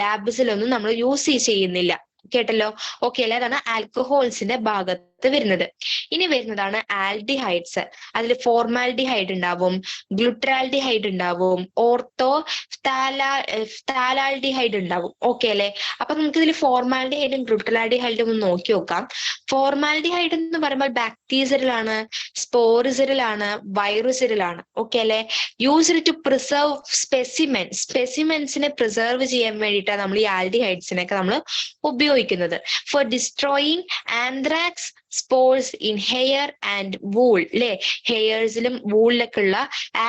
ലാബ്സിലൊന്നും നമ്മൾ യൂസ് ചെയ്യുന്നില്ല. കേട്ടല്ലോ. ഓക്കെ അല്ലെ. അതാണ് ആൽക്കഹോൾസിന്റെ ഭാഗത്ത് വരുന്നത്. ഇനി വരുന്നതാണ് ആൽഡിഹൈഡ്സ്. അതിൽ ഫോർമാൽഡിഹൈഡ് ഉണ്ടാവും, ഗ്ലൂട്ടറാൽഡിഹൈഡ് ഉണ്ടാവും, ഓർത്തോഫ്താലാൽഡിഹൈഡ് ഉണ്ടാവും. ഓക്കെ അല്ലെ. അപ്പൊ നമുക്ക് ഇതിൽ ഫോർമാൽഡിഹൈഡും ഗ്ലൂട്ടറാൽഡിഹൈഡും ഒന്ന് നോക്കി നോക്കാം. ഫോർമാൽഡിഹൈഡ് എന്ന് പറയുമ്പോൾ ബാക്ടീരിയലാണ്, സ്പോറിസിഡലാണ്, വൈറസിഡലാണ്. ഓക്കെ അല്ലെ. യൂസ്ഡ് ടു പ്രിസർവ് സ്പെസിമെൻസിനെ പ്രിസർവ് ചെയ്യാൻ വേണ്ടിയിട്ടാണ് നമ്മൾ ഈ ആൽഡിഹൈഡ്സിനൊക്കെ നമ്മൾ ഉപയോഗിക്കുന്നത്. For destroying anthrax spores in hair and wool അല്ലെ, ഹെയർസിലും വൂളിലൊക്കെ ഉള്ള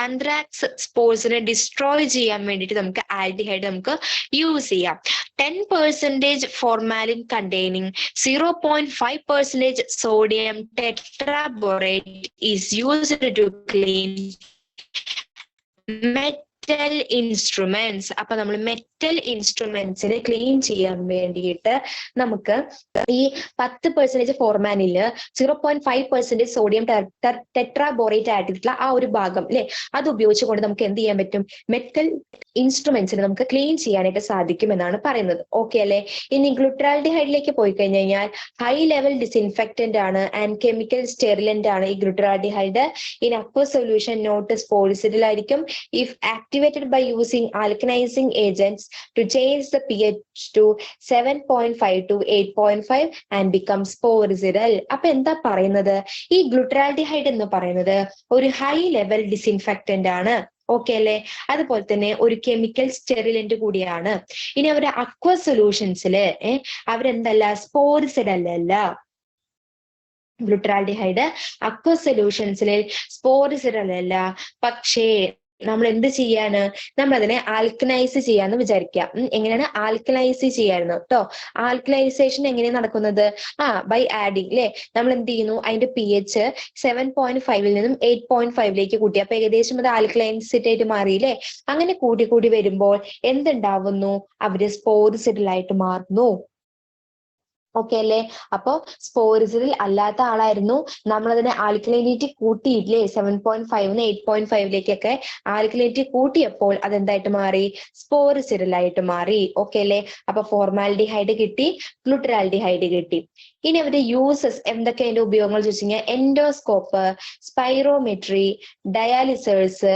ആന്ത്രാക്സ് സ്പോർസിനെ ഡിസ്ട്രോയ് ചെയ്യാൻ വേണ്ടിയിട്ട് നമുക്ക് ആൽഡിഹൈഡ് നമുക്ക് യൂസ് ചെയ്യാം. 10% formalin containing 0.5% sodium tetraborate is used to clean metal instruments. അപ്പൊ നമ്മൾ മെറ്റൽ ഇൻസ്ട്രുമെന്റ്സിനെ ക്ലീൻ ചെയ്യാൻ വേണ്ടിയിട്ട് നമുക്ക് ഈ 10% ഫോർമാനില് 0.5% സോഡിയം ടെട്രാബോറേറ്റ് ആയിട്ടുള്ള ആ ഒരു ഭാഗം അല്ലെ, അത് ഉപയോഗിച്ചുകൊണ്ട് നമുക്ക് എന്ത് ചെയ്യാൻ പറ്റും, മെറ്റൽ ഇൻസ്ട്രുമെന്റ്സിനെ നമുക്ക് ക്ലീൻ ചെയ്യാനായിട്ട് സാധിക്കും എന്നാണ് പറയുന്നത്. ഓക്കെ അല്ലെ. ഇനി ഗ്ലൂട്ടറാൽഡിഹൈഡിലേക്ക് പോയി കഴിഞ്ഞാൽ ഹൈ ലെവൽ ഡിസിൻഫെക്റ്റന്റ് ആണ് ആൻഡ് കെമിക്കൽ സ്റ്റെറിലന്റ് ആണ് ഈ glutaraldehyde. In aqueous solution not സ്പോറിസിഡൽ ആയിരിക്കും. If activated by using alkalizing agents to change the pH to 7.5 to 8.5 and become sporicidal. അപ്പൊ എന്താ പറയുന്നത്, ഈ ഗ്ലൂട്ടറാൽഡിഹൈഡ് എന്ന് പറയുന്നത് ഒരു ഹൈ ലെവൽ ഡിസിൻഫെക്റ്റന്റ് ആണ്. ഓക്കെ അല്ലെ. അതുപോലെ തന്നെ ഒരു കെമിക്കൽ സ്റ്റെറിലന്റ് കൂടിയാണ്. ഇനി അവരുടെ അക്വ സൊല്യൂഷൻസില് അവരെന്തല്ല, സ്പോറിസിഡൽ അല്ല. ഗ്ലൂട്ടറാൽഡിഹൈഡ് അക്വ സൊല്യൂഷൻസിൽ സ്പോറിസിഡൽ അല്ല. പക്ഷേ നമ്മൾ എന്ത് ചെയ്യാണ്, നമ്മൾ അതിനെ ആൽക്കലൈസ് ചെയ്യാന്ന് വിചാരിക്കാം. എങ്ങനെയാണ് ആൽക്കലൈസ് ചെയ്യായിരുന്നു കേട്ടോ. ആൽക്കലൈസേഷൻ എങ്ങനെയാണ് നടക്കുന്നത്, ബൈ ആഡിങ് അല്ലെ. നമ്മൾ എന്ത് ചെയ്യുന്നു, അതിന്റെ pH 7.5 നിന്നും 8.5 കൂട്ടി. അപ്പൊ ഏകദേശം അത് ആൽക്കലൈൻസിറ്റായിട്ട് മാറിയില്ലേ. അങ്ങനെ കൂടി വരുമ്പോൾ എന്തുണ്ടാവുന്നു, അവര് സ്പോറിസിഡലായിട്ട് മാറുന്നു. ഓക്കെ അല്ലെ. അപ്പൊ സ്പോറിസിഡിൽ അല്ലാത്ത ആളായിരുന്നു, നമ്മളതിനെ ആൽക്കലൈനിറ്റി കൂട്ടിയില്ലേ 7.5 8.5 ആൽക്കലൈനിറ്റി കൂട്ടിയപ്പോൾ അതെന്തായിട്ട് മാറി, സ്പോറിസിഡിലായിട്ട് മാറി. ഓക്കെ അല്ലെ. അപ്പൊ ഫോർമാൽഡിഹൈഡ് കിട്ടി, ഗ്ലൂട്ടറാൽഡിഹൈഡ് കിട്ടി. ഇനി അവരുടെ യൂസസ് എന്തൊക്കെ, അതിന്റെ ഉപയോഗങ്ങൾ ചോദിച്ചു കഴിഞ്ഞാൽ endoscope, spirometry, dialysers,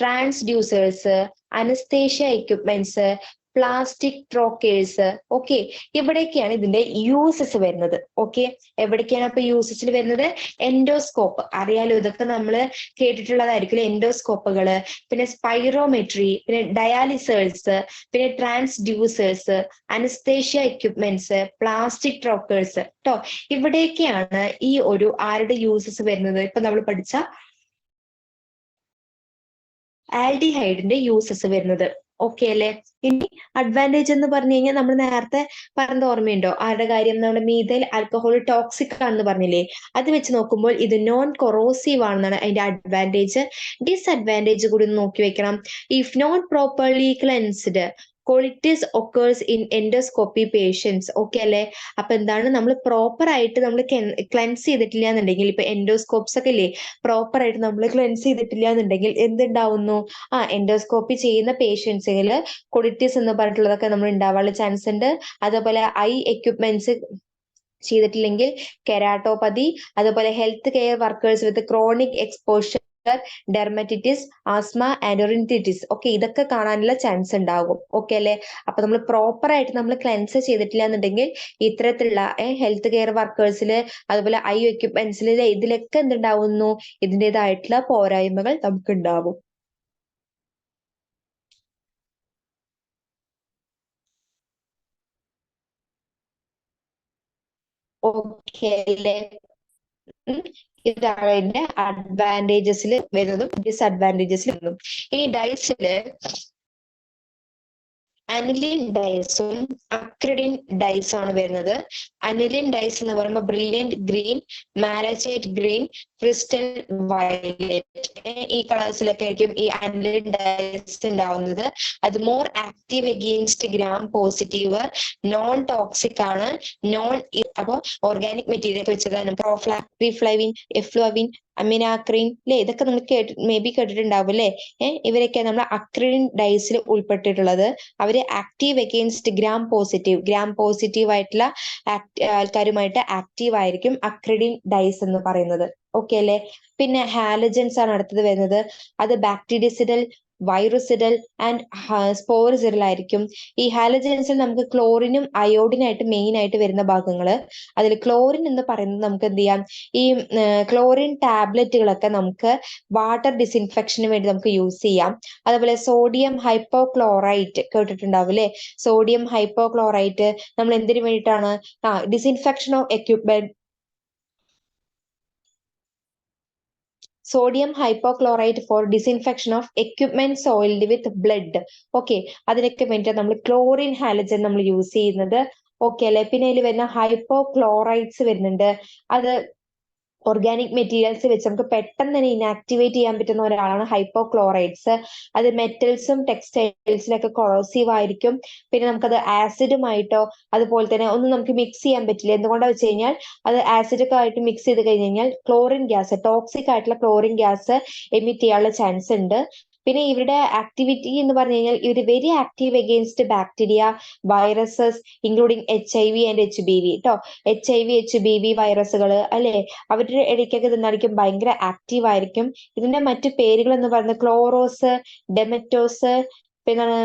transducers, anaesthesia equipments, plastic trocars. Okay, ഇവിടേക്കാണ് ഇതിന്റെ യൂസസ് വരുന്നത്. ഓക്കെ, എവിടേക്കാണ് അപ്പൊ യൂസസിൽ വരുന്നത്? എൻഡോസ്കോപ്പ് അറിയാലോ, ഇതൊക്കെ നമ്മൾ കേട്ടിട്ടുള്ളതായിരിക്കും. എൻഡോസ്കോപ്പുകള്, പിന്നെ സ്പൈറോമെട്രി, പിന്നെ ഡയാലിസേഴ്സ്, പിന്നെ ട്രാൻസ്ഡ്യൂസേഴ്സ്, അനസ്തേഷ്യ എക്യുപ്മെന്റ്സ്, പ്ലാസ്റ്റിക് ട്രോക്കേഴ്സ് കേട്ടോ. ഇവിടേക്കാണ് ഈ ഒരു ആരുടെ യൂസസ് വരുന്നത്? ഇപ്പൊ നമ്മൾ പഠിച്ച ആൽഡിഹൈഡിന്റെ യൂസസ് വരുന്നത്. ഓക്കെ അല്ലെ? ഇനി അഡ്വാൻറ്റേജ് എന്ന് പറഞ്ഞു കഴിഞ്ഞാൽ നമ്മൾ നേരത്തെ പറഞ്ഞ ഓർമ്മയുണ്ടോ? ആരുടെ കാര്യം? നമ്മുടെ മീഥൈൽ ആൽക്കഹോൾ ടോക്സിക് ആണെന്ന് പറഞ്ഞില്ലേ? അത് വെച്ച് നോക്കുമ്പോൾ ഇത് നോൺ കൊറോസീവ് ആണെന്നാണ് അതിന്റെ അഡ്വാൻറ്റേജ്. ഡിസ്അഡ്വാൻറ്റേജ് കൂടി ഒന്ന് നോക്കി വെക്കണം. If not properly cleansed colitis occurs in endoscopy patients. Okay അല്ലെ? അപ്പൊ എന്താണ്, നമ്മൾ പ്രോപ്പർ ആയിട്ട് നമ്മൾ ക്ലെൻസ് ചെയ്തിട്ടില്ല എന്നുണ്ടെങ്കിൽ, ഇപ്പൊ എൻഡോസ്കോപ്സ് ഒക്കെ ഇല്ലേ, പ്രോപ്പർ ആയിട്ട് നമ്മൾ ക്ലെൻസ് ചെയ്തിട്ടില്ല എന്നുണ്ടെങ്കിൽ എന്തുണ്ടാവുന്നു? എൻഡോസ്കോപ്പി ചെയ്യുന്ന പേഷ്യൻസിൽ കൊളിറ്റിസ് എന്ന് പറഞ്ഞിട്ടുള്ളതൊക്കെ നമ്മൾ ഉണ്ടാവാനുള്ള ചാൻസ് ഉണ്ട്. അതുപോലെ ഐ എക്യുപ്മെന്റ്സ് ചെയ്തിട്ടില്ലെങ്കിൽ കെരാട്ടോപ്പതി, അതുപോലെ health care workers with chronic exposure, dermatitis, asthma, and rhinitis. Okay, ഇതൊക്കെ കാണാനുള്ള ചാൻസ് ഉണ്ടാകും. ഓക്കെ അല്ലെ? അപ്പൊ നമ്മൾ പ്രോപ്പർ ആയിട്ട് നമ്മൾ ക്ലെൻസ് ചെയ്തിട്ടില്ല എന്നുണ്ടെങ്കിൽ ഇത്തരത്തിലുള്ള ഹെൽത്ത് കെയർ വർക്കേഴ്സിൽ, അതുപോലെ ഐ എക്യുപ്മെന്റ്സിൽ, ഇതിലൊക്കെ എന്തുണ്ടാവുന്നു? ഇതിൻ്റെതായിട്ടുള്ള പോരായ്മകൾ നമുക്ക് ഉണ്ടാവും. ഓക്കെ അല്ലേ? ഇതാണ് ഇതിന്റെ അഡ്വാൻറ്റേജസിൽ വരുന്നതും ഡിസ്അഡ്വാൻറ്റേജസിൽ വരുന്നതും. ഈ ഡൈസില് അനിലിൻ ഡൈസും അക്രിഡിൻ ഡൈസും ആണ് വരുന്നത്. അനിലിൻ ഡൈസ് എന്ന് പറയുമ്പോൾ brilliant green, malachite green, crystal violet, ഈ കളേഴ്സിലൊക്കെ ആയിരിക്കും ഈ അനിലിൻ ഡൈസ് ഉണ്ടാവുന്നത്. അത് more active against gram positive, non toxic ആണ്, നോൺ അപ്പൊ ഓർഗാനിക് മെറ്റീരിയൽ വെച്ചതാണ്. പ്രോഫ്ലവിൻ, എഫ്ലുവിൻ, അമിനാക്രീൻ അല്ലെ, ഇതൊക്കെ നമ്മൾ മേ ബി കേട്ടിട്ടുണ്ടാവും അല്ലെ. ഇവരൊക്കെ നമ്മൾ അക്രിഡിൻ ഡൈസിൽ ഉൾപ്പെട്ടിട്ടുള്ളത്. അവര് ആക്റ്റീവ് അഗെയിൻസ്റ്റ് ഗ്രാം പോസിറ്റീവ് ആയിട്ടുള്ള ആൾക്കാരുമായിട്ട് ആക്റ്റീവ് ആയിരിക്കും അക്രിഡിൻ ഡൈസ് എന്ന് പറയുന്നത്. ഓക്കെ അല്ലെ? പിന്നെ ഹാലജൻസ് ആണ് അടുത്തത് വരുന്നത്. അത് ബാക്ടീരിയസിഡൽ, വൈറസിഡൽ ആൻഡ് സ്പോറിസിഡൽ ആയിരിക്കും. ഈ ഹാലജൻസിൽ നമുക്ക് ക്ലോറിനും അയോഡിനായിട്ട് മെയിൻ ആയിട്ട് വരുന്ന ഭാഗങ്ങള്. അതിൽ ക്ലോറിൻ എന്ന് പറയുന്നത് നമുക്ക് എന്ത് ചെയ്യാം? ഈ ക്ലോറിൻ ടാബ്ലറ്റുകളൊക്കെ നമുക്ക് വാട്ടർ ഡിസിൻഫെക്ഷന് വേണ്ടി നമുക്ക് യൂസ് ചെയ്യാം. അതുപോലെ സോഡിയം ഹൈപ്പോക്ലോറൈറ്റ് കേട്ടിട്ടുണ്ടാവും അല്ലെ? സോഡിയം ഹൈപ്പോക്ലോറൈറ്റ് നമ്മൾ എന്തിനു വേണ്ടിയിട്ടാണ്? Disinfection of equipment, sodium hypochlorite for disinfection of equipment soiled with blood. Okay, അതിനൊക്കെ വേണ്ടിയിട്ട് നമ്മൾ ക്ലോറിൻ ഹാലജൻ നമ്മൾ യൂസ് ചെയ്യുന്നത്. ഓക്കെ അല്ലെ? പിന്നെ അതിൽ വരുന്ന ഹൈപ്പോക്ലോറൈറ്റ്സ് വരുന്നുണ്ട്. അത് ഓർഗാനിക് മെറ്റീരിയൽസ് വെച്ച് നമുക്ക് പെട്ടെന്ന് തന്നെ ഇനാക്ടിവേറ്റ് ചെയ്യാൻ പറ്റുന്ന ഒരാളാണ് ഹൈപ്പോക്ലോറൈറ്റ്സ്. അത് മെറ്റൽസും ടെക്സ്റ്റൈൽസിലൊക്കെ കൊറോസീവ് ആയിരിക്കും. പിന്നെ നമുക്കത് ആസിഡുമായിട്ടോ അതുപോലെ തന്നെ ഒന്നും നമുക്ക് മിക്സ് ചെയ്യാൻ പറ്റില്ല. എന്തുകൊണ്ടാന്ന് വെച്ച് കഴിഞ്ഞാൽ അത് ആസിഡൊക്കെ ആയിട്ട് മിക്സ് ചെയ്ത് കഴിഞ്ഞ് കഴിഞ്ഞാൽ ക്ലോറിൻ ഗ്യാസ്, ടോക്സിക് ആയിട്ടുള്ള ക്ലോറിൻ ഗ്യാസ് എമിറ്റ് ചെയ്യാനുള്ള ചാൻസ് ഉണ്ട്. പിന്നെ ഇവരുടെ ആക്ടിവിറ്റി എന്ന് പറഞ്ഞു കഴിഞ്ഞാൽ ഇവർ very active against bacteria, viruses including HIV and HBV കേട്ടോ. HIV HBV വൈറസുകൾ അല്ലെ, അവരുടെ ഇടയ്ക്കൊക്കെ ഇതെന്നായിരിക്കും ഭയങ്കര ആക്റ്റീവ് ആയിരിക്കും. ഇതിന്റെ മറ്റു പേരുകൾ എന്ന് പറയുന്നത് ക്ലോറോസ്, ഡെമറ്റോസ്, പിന്നെ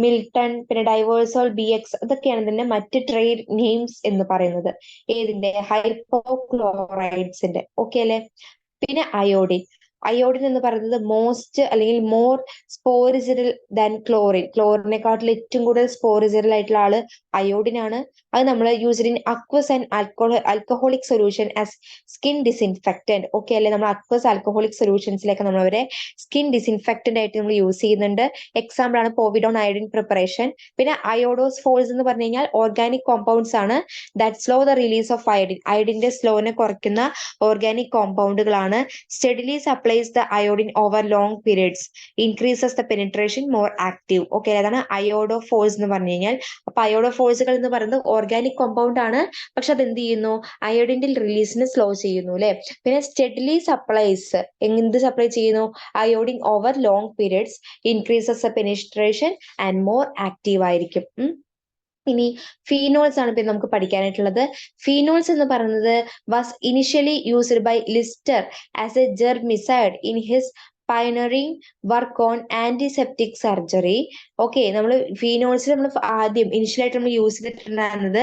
മിൽട്ടൺ, പിന്നെ ഡൈവേഴ്സോൾ BX, അതൊക്കെയാണ് ഇതിന്റെ മറ്റ് ട്രേഡ് നെയിംസ് എന്ന് പറയുന്നത്. ഏതിന്റെ? ഹൈപ്പോക്ലോറൈഡ്സിന്റെ. ഓക്കെ അല്ലെ? പിന്നെ അയോഡിൻ. അയോഡിൻ എന്ന് പറയുന്നത് മോസ്റ്റ് അല്ലെങ്കിൽ മോർ സ്പോറിസിഡൽ ദാൻ ക്ലോറിൻ. ക്ലോറിനെക്കാട്ടിൽ ഏറ്റവും കൂടുതൽ സ്പോറിസിഡൽ ആയിട്ടുള്ള ആള് അയോഡിൻ ആണ്. അത് നമ്മൾ used in aqueous and alcoholic solution as skin disinfectant. Okay അല്ലെ? നമ്മൾ അക്വസ് ആൽക്കഹോളിക് സൊല്യൂഷൻസിലൊക്കെ നമ്മൾ അവരെ സ്കിൻ ഡിസിൻഫെക്റ്റന്റ് ആയിട്ട് നമ്മൾ യൂസ് ചെയ്യുന്നുണ്ട്. എക്സാമ്പിൾ ആണ് പോവിഡോൺ അയോഡിൻ പ്രിപ്പറേഷൻ. പിന്നെ അയോഡോസ് ഫോൾസ് എന്ന് പറഞ്ഞു കഴിഞ്ഞാൽ ഓർഗാനിക് കോമ്പൗണ്ട്സ് ആണ് that slow the release of iodine. അയോഡിന്റെ സ്ലോനെ കുറയ്ക്കുന്ന ഓർഗാനിക് കോമ്പൗണ്ടുകളാണ്. Steadily supplies the iodine over long periods, increases the penetration, more active. Okay, അതാണ് അയോഡോ ഫോഴ്സ് എന്ന് പറഞ്ഞു കഴിഞ്ഞാൽ. അപ്പൊ അയോഡോ ഫോഴ്സുകൾ എന്ന് പറയുന്നത് ഓർഗാനിക് കോമ്പൗണ്ട് ആണ്, പക്ഷെ അത് എന്ത് ചെയ്യുന്നു? അയോഡിന്റെ റിലീസിനെ സ്ലോ ചെയ്യുന്നു അല്ലെ. പിന്നെ സ്റ്റെഡിലി സപ്ലൈസ്, എന്ത് സപ്ലൈ ചെയ്യുന്നു? Iodine over long periods, increases the penetration and more active ആയിരിക്കും. ഇനി ഫീനോൾസ് ആണ് ഇപ്പൊ നമുക്ക് പഠിക്കാനായിട്ടുള്ളത്. ഫീനോൾസ് എന്ന് പറയുന്നത് was initially used by Lister as a germicide in his pioneering work on antiseptic surgery. Okay, നമ്മൾ ഫീനോൾസ് നമ്മൾ ആദ്യം ഇനിഷ്യലായിട്ട് നമ്മൾ യൂസ് ചെയ്തിട്ടുണ്ടായിരുന്നത്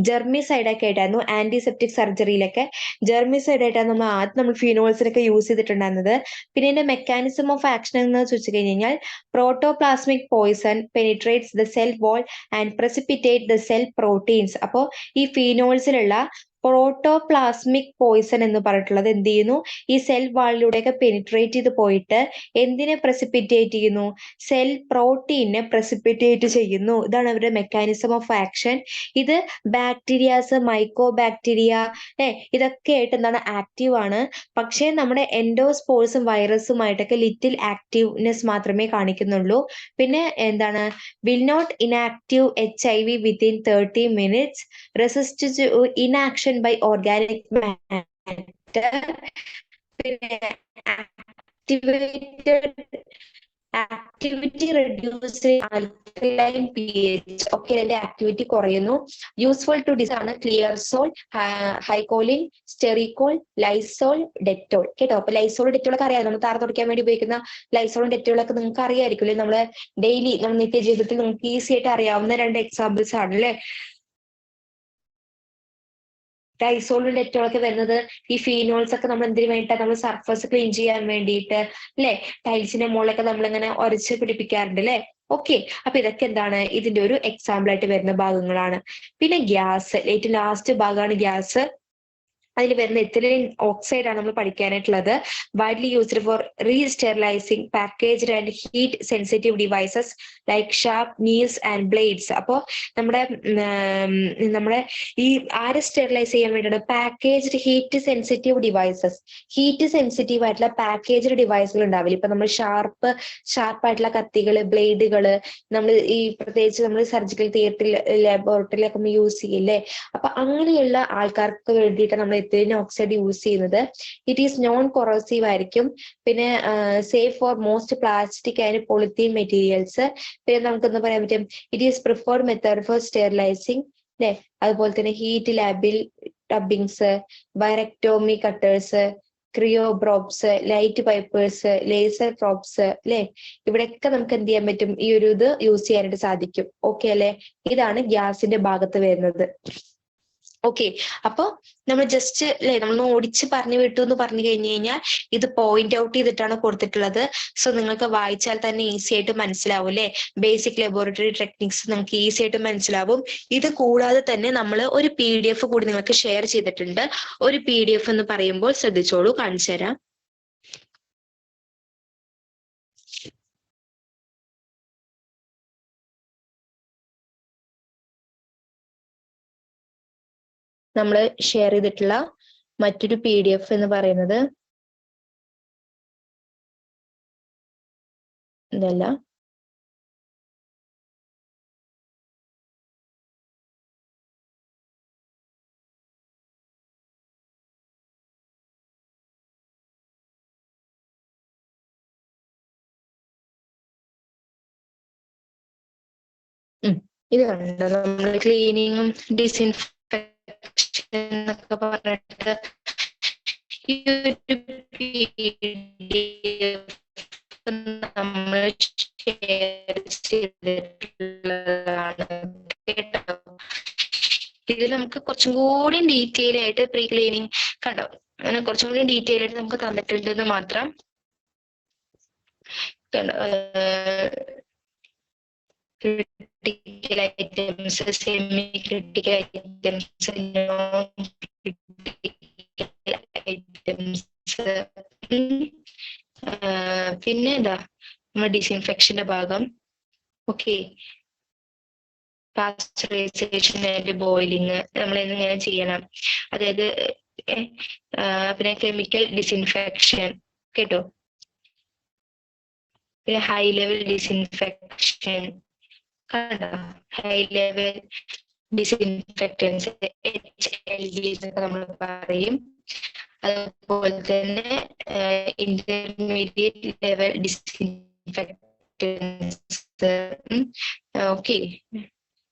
ജെർമിസൈഡ് ഒക്കെ ആയിട്ടായിരുന്നു. ആന്റിസെപ്റ്റിക് സർജറിയിലൊക്കെ ജെർമിസൈഡ് ആയിട്ടാണ് നമ്മൾ ഫീനോൾസിനൊക്കെ യൂസ് ചെയ്തിട്ടുണ്ടായിരുന്നത്. പിന്നെ ഇതിന്റെ മെക്കാനിസം ഓഫ് ആക്ഷൻ എന്ന് ചോദിച്ചു കഴിഞ്ഞാൽ protoplasmic poison penetrates the cell wall and precipitate the cell proteins. അപ്പോൾ ഈ ഫീനോൾസിലുള്ള പ്രോട്ടോപ്ലാസ്മിക് പോയിസൺ എന്ന് പറഞ്ഞിട്ടുള്ളത് എന്ത് ചെയ്യുന്നു, ഈ സെൽ വാളിലൂടെയൊക്കെ പെനിട്രേറ്റ് ചെയ്ത് പോയിട്ട് എന്തിനെ പ്രസിപ്പിറ്റേറ്റ് ചെയ്യുന്നു, സെൽ പ്രോട്ടീനെ പ്രസിപ്പിറ്റേറ്റ് ചെയ്യുന്നു. ഇതാണ് അവരുടെ മെക്കാനിസം ഓഫ് ആക്ഷൻ. ഇത് ബാക്ടീരിയാസ്, മൈക്കോ ബാക്ടീരിയ ഇതൊക്കെ ആയിട്ട് എന്താണ് ആക്റ്റീവ് ആണ്. പക്ഷേ നമ്മുടെ എൻഡോസ്പോഴ്സും വൈറസുമായിട്ടൊക്കെ ലിറ്റിൽ ആക്റ്റീവ്നെസ് മാത്രമേ കാണിക്കുന്നുള്ളൂ. പിന്നെ എന്താണ്, will not inactive HIV within 30 minutes, resist to inaction by organic matter, activity reduce alkaline pH. ഒക്കെ ഇതിന്റെ ആക്ടിവിറ്റി കുറയുന്നു. യൂസ്ഫുൾ ടു ഡിസ് ആണ് ക്ലിയർസോൾ, ഹൈക്കോലിൻ, സ്റ്റെറിക്കോൾ, ലൈസോൾ, ഡെറ്റോൾ. കേട്ടോ, അപ്പൊ ലൈസോൾ ഡെറ്റോൾ ഒക്കെ അറിയാം. നമ്മൾ താറ തുടയ്ക്കാൻ വേണ്ടി ഉപയോഗിക്കുന്ന ലൈസോളും ഡെറ്റോളൊക്കെ നിങ്ങൾക്ക് അറിയാമായിരിക്കും അല്ലെ. നമ്മള് ഡെയിലി നമ്മൾ നിത്യജീവിതത്തിൽ നമുക്ക് ഈസി ആയിട്ട് അറിയാവുന്ന 2 എക്സാമ്പിൾസ് ആണ് അല്ലെ. ലൈസോളും ഡെറ്റോളൊക്കെ വരുന്നത് ഈ ഫീനോൾസ് ഒക്കെ നമ്മൾ എന്തിനു വേണ്ടിയിട്ടാണ്, നമ്മൾ സർഫസ് ക്ലീൻ ചെയ്യാൻ വേണ്ടിയിട്ട് അല്ലെ, ടൈൽസിന്റെ മുകളിലൊക്കെ നമ്മളിങ്ങനെ ഉരച്ച് പിടിപ്പിക്കാറുണ്ട് അല്ലെ. ഓക്കെ, അപ്പൊ ഇതൊക്കെ എന്താണ്, ഇതിന്റെ ഒരു എക്സാമ്പിൾ ആയിട്ട് വരുന്ന ഭാഗങ്ങളാണ്. പിന്നെ ഗ്യാസ്, ഏറ്റവും ലാസ്റ്റ് ഭാഗമാണ് ഗ്യാസ്. അതിൽ വരുന്ന എത്തിലീൻ ഓക്സൈഡ് ആണ് നമ്മൾ പഠിക്കാനായിട്ടുള്ളത്. Widely used for resterilising packaged and heat sensitive devices like sharp needles and blades. അപ്പോൾ നമ്മുടെ ഈ ആര് സ്റ്റെറിലൈസ് ചെയ്യാൻ വേണ്ടിയിട്ട് packaged heat sensitive devices, heat sensitive ആയിട്ടുള്ള പാക്കേജ്ഡ് ഡിവൈസുകൾ ഉണ്ടാവില്ല. ഇപ്പൊ നമ്മൾ ഷാർപ്പായിട്ടുള്ള കത്തികള്, ബ്ലേഡുകള് നമ്മൾ ഈ പ്രത്യേകിച്ച് നമ്മൾ സർജിക്കൽ തിയേറ്ററിൽ, ലബോറട്ടറിയിലൊക്കെ നമ്മൾ യൂസ് ചെയ്യില്ലേ. അപ്പൊ അങ്ങനെയുള്ള ആൾക്കാർക്ക് വേണ്ടിയിട്ട് നമ്മൾ എത്തിലീൻ ഓക്സൈഡ് യൂസ് ചെയ്യുന്നത്. ഇറ്റ് ഈസ് നോൺ കൊറോസീവ് ആയിരിക്കും. പിന്നെ safe four most plastic and polythene materials. പിന്നെ നമുക്ക് എന്താ പറയാൻ പറ്റും, it is preferred method for sterilising അല്ലെ. അതുപോലെ തന്നെ ഹീറ്റ് ലാബിൽ ടബിങ്സ്, വൈറക്ടോമി cutters, ക്രിയോബ്രോബ്സ്, light Pipers, laser probes അല്ലെ. ഇവിടെയൊക്കെ നമുക്ക് എന്ത് ചെയ്യാൻ പറ്റും, ഈ ഒരു ഇത് യൂസ് ചെയ്യാനായിട്ട് സാധിക്കും. ഓക്കെ അല്ലെ. ഇതാണ് ഗ്യാസിന്റെ ഭാഗത്ത് വരുന്നത്. ഓക്കെ, അപ്പൊ നമ്മൾ ജസ്റ്റ് അല്ലെ നമ്മൾ ഓടിച്ച് പറഞ്ഞു വിട്ടു എന്ന് പറഞ്ഞു കഴിഞ്ഞു കഴിഞ്ഞാൽ ഇത് പോയിന്റ് ഔട്ട് ചെയ്തിട്ടാണ് കൊടുത്തിട്ടുള്ളത്. സോ നിങ്ങൾക്ക് വായിച്ചാൽ തന്നെ ഈസി ആയിട്ട് മനസ്സിലാവും അല്ലെ. ബേസിക് ലബോറട്ടറി ടെക്നിക്സ് നമുക്ക് ഈസി ആയിട്ട് മനസ്സിലാവും. ഇത് കൂടാതെ തന്നെ നമ്മൾ ഒരു PDF കൂടി നിങ്ങൾക്ക് ഷെയർ ചെയ്തിട്ടുണ്ട്. ഒരു PDF എന്ന് പറയുമ്പോൾ ശ്രദ്ധിച്ചോളൂ, കാണിച്ചു തരാം. നമ്മൾ ഷെയർ ചെയ്തിട്ടുള്ള മറ്റൊരു PDF എന്ന് പറയുന്നത് ഇതല്ല. ഇത് കണ്ടോ, നമ്മൾ ക്ലീനിങ്ങും ഡിസിൻഫെക്ഷൻ എന്നൊക്കെ പറഞ്ഞിട്ട് ഈ ഒരു PDF നമ്മൾ ഷെയർ ചെയ്തിട്ടുള്ളതാണ് കേട്ടോ. ഇതിൽ നമുക്ക് കുറച്ചും കൂടി ഡീറ്റെയിൽ ആയിട്ട് പ്രീ ക്ലീനിങ് കണ്ടോ, അങ്ങനെ കുറച്ചും കൂടി ഡീറ്റെയിൽ ആയിട്ട് നമുക്ക് തന്നിട്ടുണ്ടെന്ന് മാത്രം. Critical items, semi critical items, non critical items. പിന്നെ എന്താ നമ്മുടെ ഡിസിൻഫെക്ഷന്റെ ഭാഗം. ഓക്കെ, പാസ്ചറൈസേഷൻ ആൻഡ് ബോയിലിംഗ് നമ്മൾ എങ്ങനെ ചെയ്യണം, അതായത് പിന്നെ കെമിക്കൽ ഡിസിൻഫെക്ഷൻ കേട്ടോ. പിന്നെ ഹൈ ലെവൽ ഡിസിൻഫെക്ഷൻ കണ്ടോ, ഹൈ ലെവൽ ഡിസിൻഫെക്റ്റൻസ് HLDs എന്നൊക്കെ നമ്മൾ പറയും. അതുപോലെ തന്നെ ഇന്റർമീഡിയറ്റ് ലെവൽ ഡിസിൻഫെക്റ്റൻസ്. ഓക്കെ,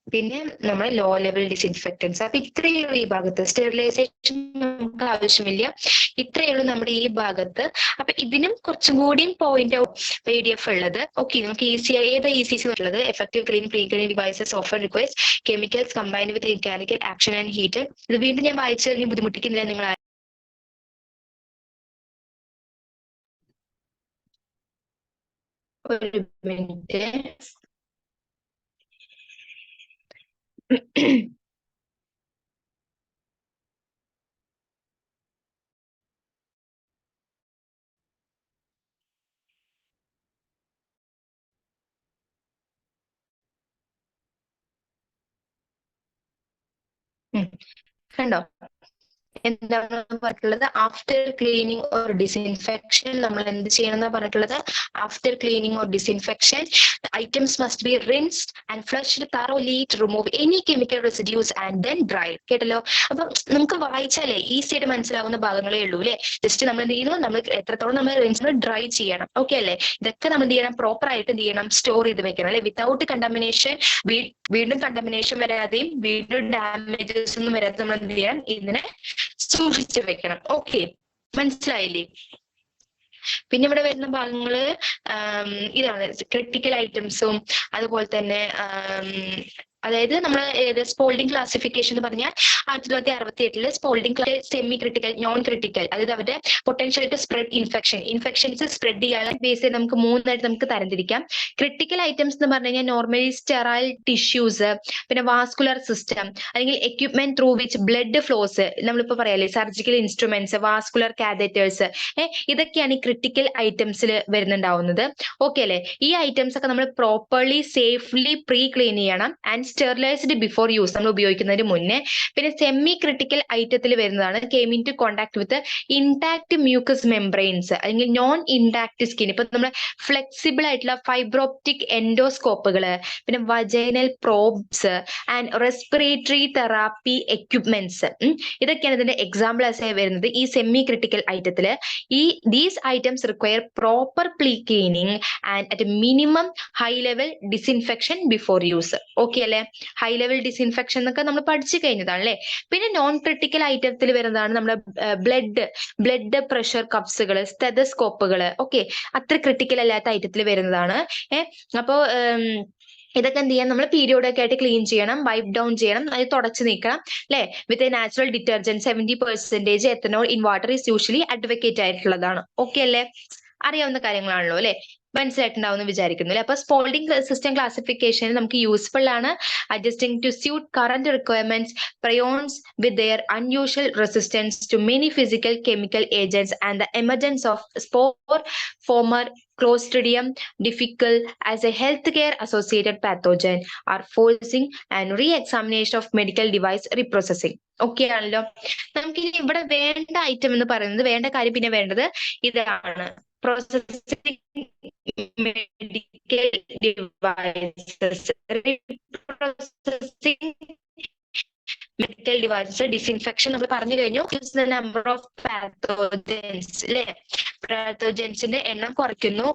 പിന്നെ നമ്മൾ ലോ ലെവൽ ഡിസിൻഫെക്റ്റൻസ്. അപ്പൊ ഇത്രയേ ഉള്ളൂ ഈ ഭാഗത്ത്. സ്റ്റെറിലൈസേഷൻ നമുക്ക് ആവശ്യമില്ല, ഇത്രയേ ഉള്ളൂ നമ്മുടെ ഈ ഭാഗത്ത്. അപ്പൊ ഇതിനും കുറച്ചും കൂടിയും പോയിന്റ് PDF ഉള്ളത്. ഓക്കെ, നമുക്ക് ഏതാ ECC ഉള്ളത്? Effective clean pre clean devices offer requires chemicals combined with mechanical action and heat. ഇത് വീണ്ടും ഞാൻ വായിച്ചു കഴിഞ്ഞ് ബുദ്ധിമുട്ടിക്കുന്നില്ല നിങ്ങൾ. ഒരു മിനിറ്റ്. കണ്ടോ എന്താണ് പറഞ്ഞിട്ടുള്ളത്? ആഫ്റ്റർ ക്ലീനിങ് ഓർ ഡിസിൻഫെക്ഷൻ നമ്മൾ എന്ത് ചെയ്യണം എന്നാ പറഞ്ഞിട്ടുള്ളത്? After cleaning or disinfection items must be rinsed and flushed thoroughly to remove any chemical residues and then dried. കേട്ടല്ലോ? അപ്പൊ നമുക്ക് വായിച്ചാലേ ഈസി ആയിട്ട് മനസ്സിലാവുന്ന ഭാഗങ്ങളേ ഉള്ളൂ അല്ലെ. ജസ്റ്റ് നമ്മൾ എന്ത് ചെയ്യുന്നു, നമ്മൾ എത്രത്തോളം നമ്മൾ റിൻസ് ഡ്രൈ ചെയ്യണം. ഓക്കെ അല്ലേ? ഇതൊക്കെ നമ്മൾ എന്ത് ചെയ്യണം? പ്രോപ്പർ ആയിട്ട് എന്ത് ചെയ്യണം? സ്റ്റോർ ചെയ്ത് വെക്കണം അല്ലെ. വിത്തൗട്ട് കണ്ടാമിനേഷൻ, വീണ്ടും കണ്ടാമിനേഷൻ വരാതെയും വീണ്ടും ഡാമേജസ് ഒന്നും വരാതെ നമ്മൾ എന്ത് ചെയ്യണം? ഇതിനെ സൂക്ഷിച്ചു വെക്കണം. ഓക്കെ, മനസ്സിലായില്ലേ? പിന്നെ ഇവിടെ വരുന്ന ഭാഗങ്ങള് ഇതാണ് ക്രിട്ടിക്കൽ ഐറ്റംസും അതുപോലെ തന്നെ അതായത് നമ്മൾ സ്പോൾഡിംഗ് ക്ലാസിഫിക്കേഷൻ എന്ന് പറഞ്ഞാൽ 1968 Spaulding semi critical, non critical, അതായത് അവരുടെ potential to spread infections spread ചെയ്യാൻ ബേസ് നമുക്ക് 3 ആയിട്ട് നമുക്ക് തരംതിരിക്കാം. ക്രിട്ടിക്കൽ ഐറ്റംസ് എന്ന് പറഞ്ഞു കഴിഞ്ഞാൽ നോർമലി സ്റ്റെറൈൽ ടിഷ്യൂസ്, പിന്നെ വാസ്കുലർ സിസ്റ്റം അല്ലെങ്കിൽ equipment through which blood flows, നമ്മളിപ്പോ പറയാല്ലേ സർജിക്കൽ ഇൻസ്ട്രുമെന്റ്സ്, വാസ്കുലർ കാതറ്റേഴ്സ്, ഇതൊക്കെയാണ് ഈ ക്രിട്ടിക്കൽ ഐറ്റംസിൽ വരുന്നുണ്ടാവുന്നത്. ഓക്കെ അല്ലെ? ഈ ഐറ്റംസ് ഒക്കെ നമ്മൾ പ്രോപ്പർലി സേഫ്ലി പ്രീ ക്ലീൻ ചെയ്യണം ആൻഡ് സ്റ്റെറിലൈസ്ഡ് ബിഫോർ യൂസ്, നമ്മൾ ഉപയോഗിക്കുന്നതിന് മുന്നേ. പിന്നെ സെമി ക്രിട്ടിക്കൽ ഐറ്റത്തിൽ വരുന്നതാണ് came into contact with intact mucous membranes അല്ലെങ്കിൽ നോൺ ഇൻടാക്ട് സ്കിൻ. ഇപ്പൊ നമ്മൾ ഫ്ലെക്സിബിൾ ആയിട്ടുള്ള ഫൈബ്രോപ്റ്റിക് എൻഡോസ്കോപ്പുകള്, പിന്നെ vaginal probes and respiratory therapy equipments, ഇതൊക്കെയാണ് ഇതിന്റെ എക്സാമ്പിൾസ് ആയി വരുന്നത് ഈ സെമി ക്രിട്ടിക്കൽ ഐറ്റത്തില്. These items require proper cleaning and at minimum high level disinfection before use. Okay അല്ലെ? ഹൈ ലെവൽ ഡിസിൻഫെക്ഷൻ എന്നൊക്കെ നമ്മൾ പഠിച്ചു കഴിഞ്ഞതാണ് അല്ലെ. പിന്നെ നോൺ ക്രിട്ടിക്കൽ ഐറ്റത്തിൽ വരുന്നതാണ് നമ്മുടെ ബ്ലഡ് പ്രഷർ കപ്സുകള്, സ്റ്റെതസ്കോപ്പുകള്. ഓക്കെ, അത്ര ക്രിട്ടിക്കൽ അല്ലാത്ത ഐറ്റത്തിൽ വരുന്നതാണ്. അപ്പോ ഇതൊക്കെ എന്ത് ചെയ്യാം? നമ്മൾ പീരിയോഡൊക്കെ ആയിട്ട് ക്ലീൻ ചെയ്യണം, വൈപ്പ് ഡൗൺ ചെയ്യണം, അത് തുടച്ചു നീക്കണം അല്ലെ. With a natural detergent 70% ethanol in water is usually advocate ആയിട്ടുള്ളതാണ്. ഓക്കെ അല്ലേ? അറിയാവുന്ന കാര്യങ്ങളാണല്ലോ അല്ലെ. മനസ്സിലായിട്ടുണ്ടാവും വിചാരിക്കുന്നു അല്ലെ. അപ്പൊ സ്പോൾഡിംഗ് സിസ്റ്റം ക്ലാസിഫിക്കേഷൻ നമുക്ക് യൂസ്ഫുൾ ആണ്. Adjusting to suit current requirements, prions with their unusual resistance to many physical chemical agents and the emergence of spore former Clostridium difficile as a healthcare associated pathogen are forcing and re-examination of medical device reprocessing. Okay ആണല്ലോ. നമുക്ക് ഇനി ഇവിടെ വേണ്ട item എന്ന് പറയുന്നത്, വേണ്ട കാര്യം പിന്നെ വേണ്ടത് ഇതാണ്, processing medical devices. Reprocessing medical devices, disinfection നമ്മൾ പറഞ്ഞു കഴിഞ്ഞു. നമ്പർ ഓഫ് പാത്തോജൻസ് അല്ലെ, പാത്തോജൻസിന്റെ എണ്ണം കുറയ്ക്കുന്നു.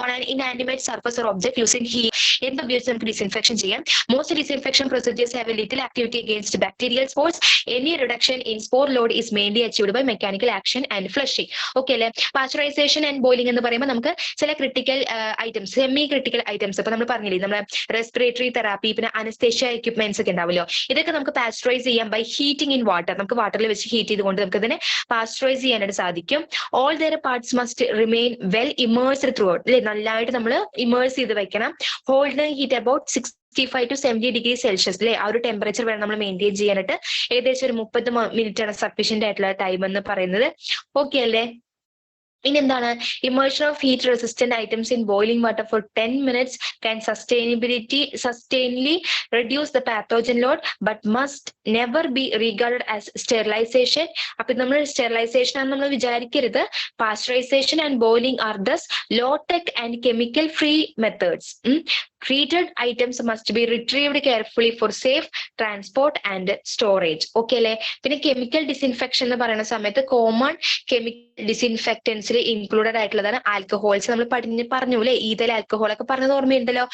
On an inanimate surface or object using heat, എന്തുപയോഗിച്ച് നമുക്ക് ഡിസിൻഫെക്ഷൻ ചെയ്യാം. Most disinfection procedures have a little activity against bacterial spores. Any reduction in spore load is mainly achieved by mechanical action and flushing. Okay അല്ലെ? Pasteurisation and boiling എന്ന് പറയുമ്പോൾ നമുക്ക് ചില critical items, semi critical items, ഇപ്പൊ നമ്മൾ പറഞ്ഞില്ലേ നമ്മുടെ respiratory therapy, പിന്നെ അനസ്തേഷ്യ എക്യുപ്മെന്റ്സ് ഒക്കെ ഉണ്ടാവുമല്ലോ, ഇതൊക്കെ നമുക്ക് പാസ്ചറൈസ് ചെയ്യാം ബൈ ഹീറ്റിംഗ് ഇൻ വാട്ടർ. നമുക്ക് വാട്ടറിൽ വെച്ച് ഹീറ്റ് ചെയ്തുകൊണ്ട് നമുക്ക് ഇതിനെ പാസ്ചറൈസ് ചെയ്യാനായിട്ട് സാധിക്കും. All their parts must remain well immersed throughout അല്ലെ, നല്ലതായിട്ട് നമ്മൾ ഇമേഴ്സ് ചെയ്ത് വെക്കണം. Hold heat about 65 to 70 degree Celsius അല്ലെ, ആ ഒരു ടെമ്പറേച്ചർ വേണം നമ്മൾ മെയിൻറ്റെയിൻ ചെയ്യാനായിട്ട്. ഏകദേശം ഒരു 30 മിനിറ്റ് ആണ് സഫീഷ്യന്റ് ആയിട്ടുള്ള ടൈം എന്ന് പറയുന്നത്. ഓക്കെ അല്ലേ? ഇനി എന്താണ്? Immersion of heat resistant items in boiling water for 10 minutes can sustainably reduce the pathogen load but must never be regarded as sterilization. അപ്പൊ നമ്മൾ സ്റ്റെറിലൈസേഷൻ ആണ് നമ്മൾ വിചാരിക്കരുത്. Pasteurization and boiling are thus low tech and chemical free methods. treated items must be retrieved carefully for safe transport and storage. Okay അല്ലെ? പിന്നെ chemical disinfection എന്ന് പറയുന്ന സമയത്ത് കോമൺ കെമിക്കൽ ഡിസിൻഫെക്റ്റൻസിൽ ഇൻക്ലൂഡഡ് ആയിട്ടുള്ളതാണ് ആൽക്കഹോൾസ്. നമ്മൾ പറഞ്ഞു അല്ലെ, ഈതൽ ആൽക്കഹോൾ ഒക്കെ പറഞ്ഞത് ഓർമ്മയുണ്ടല്ലോ.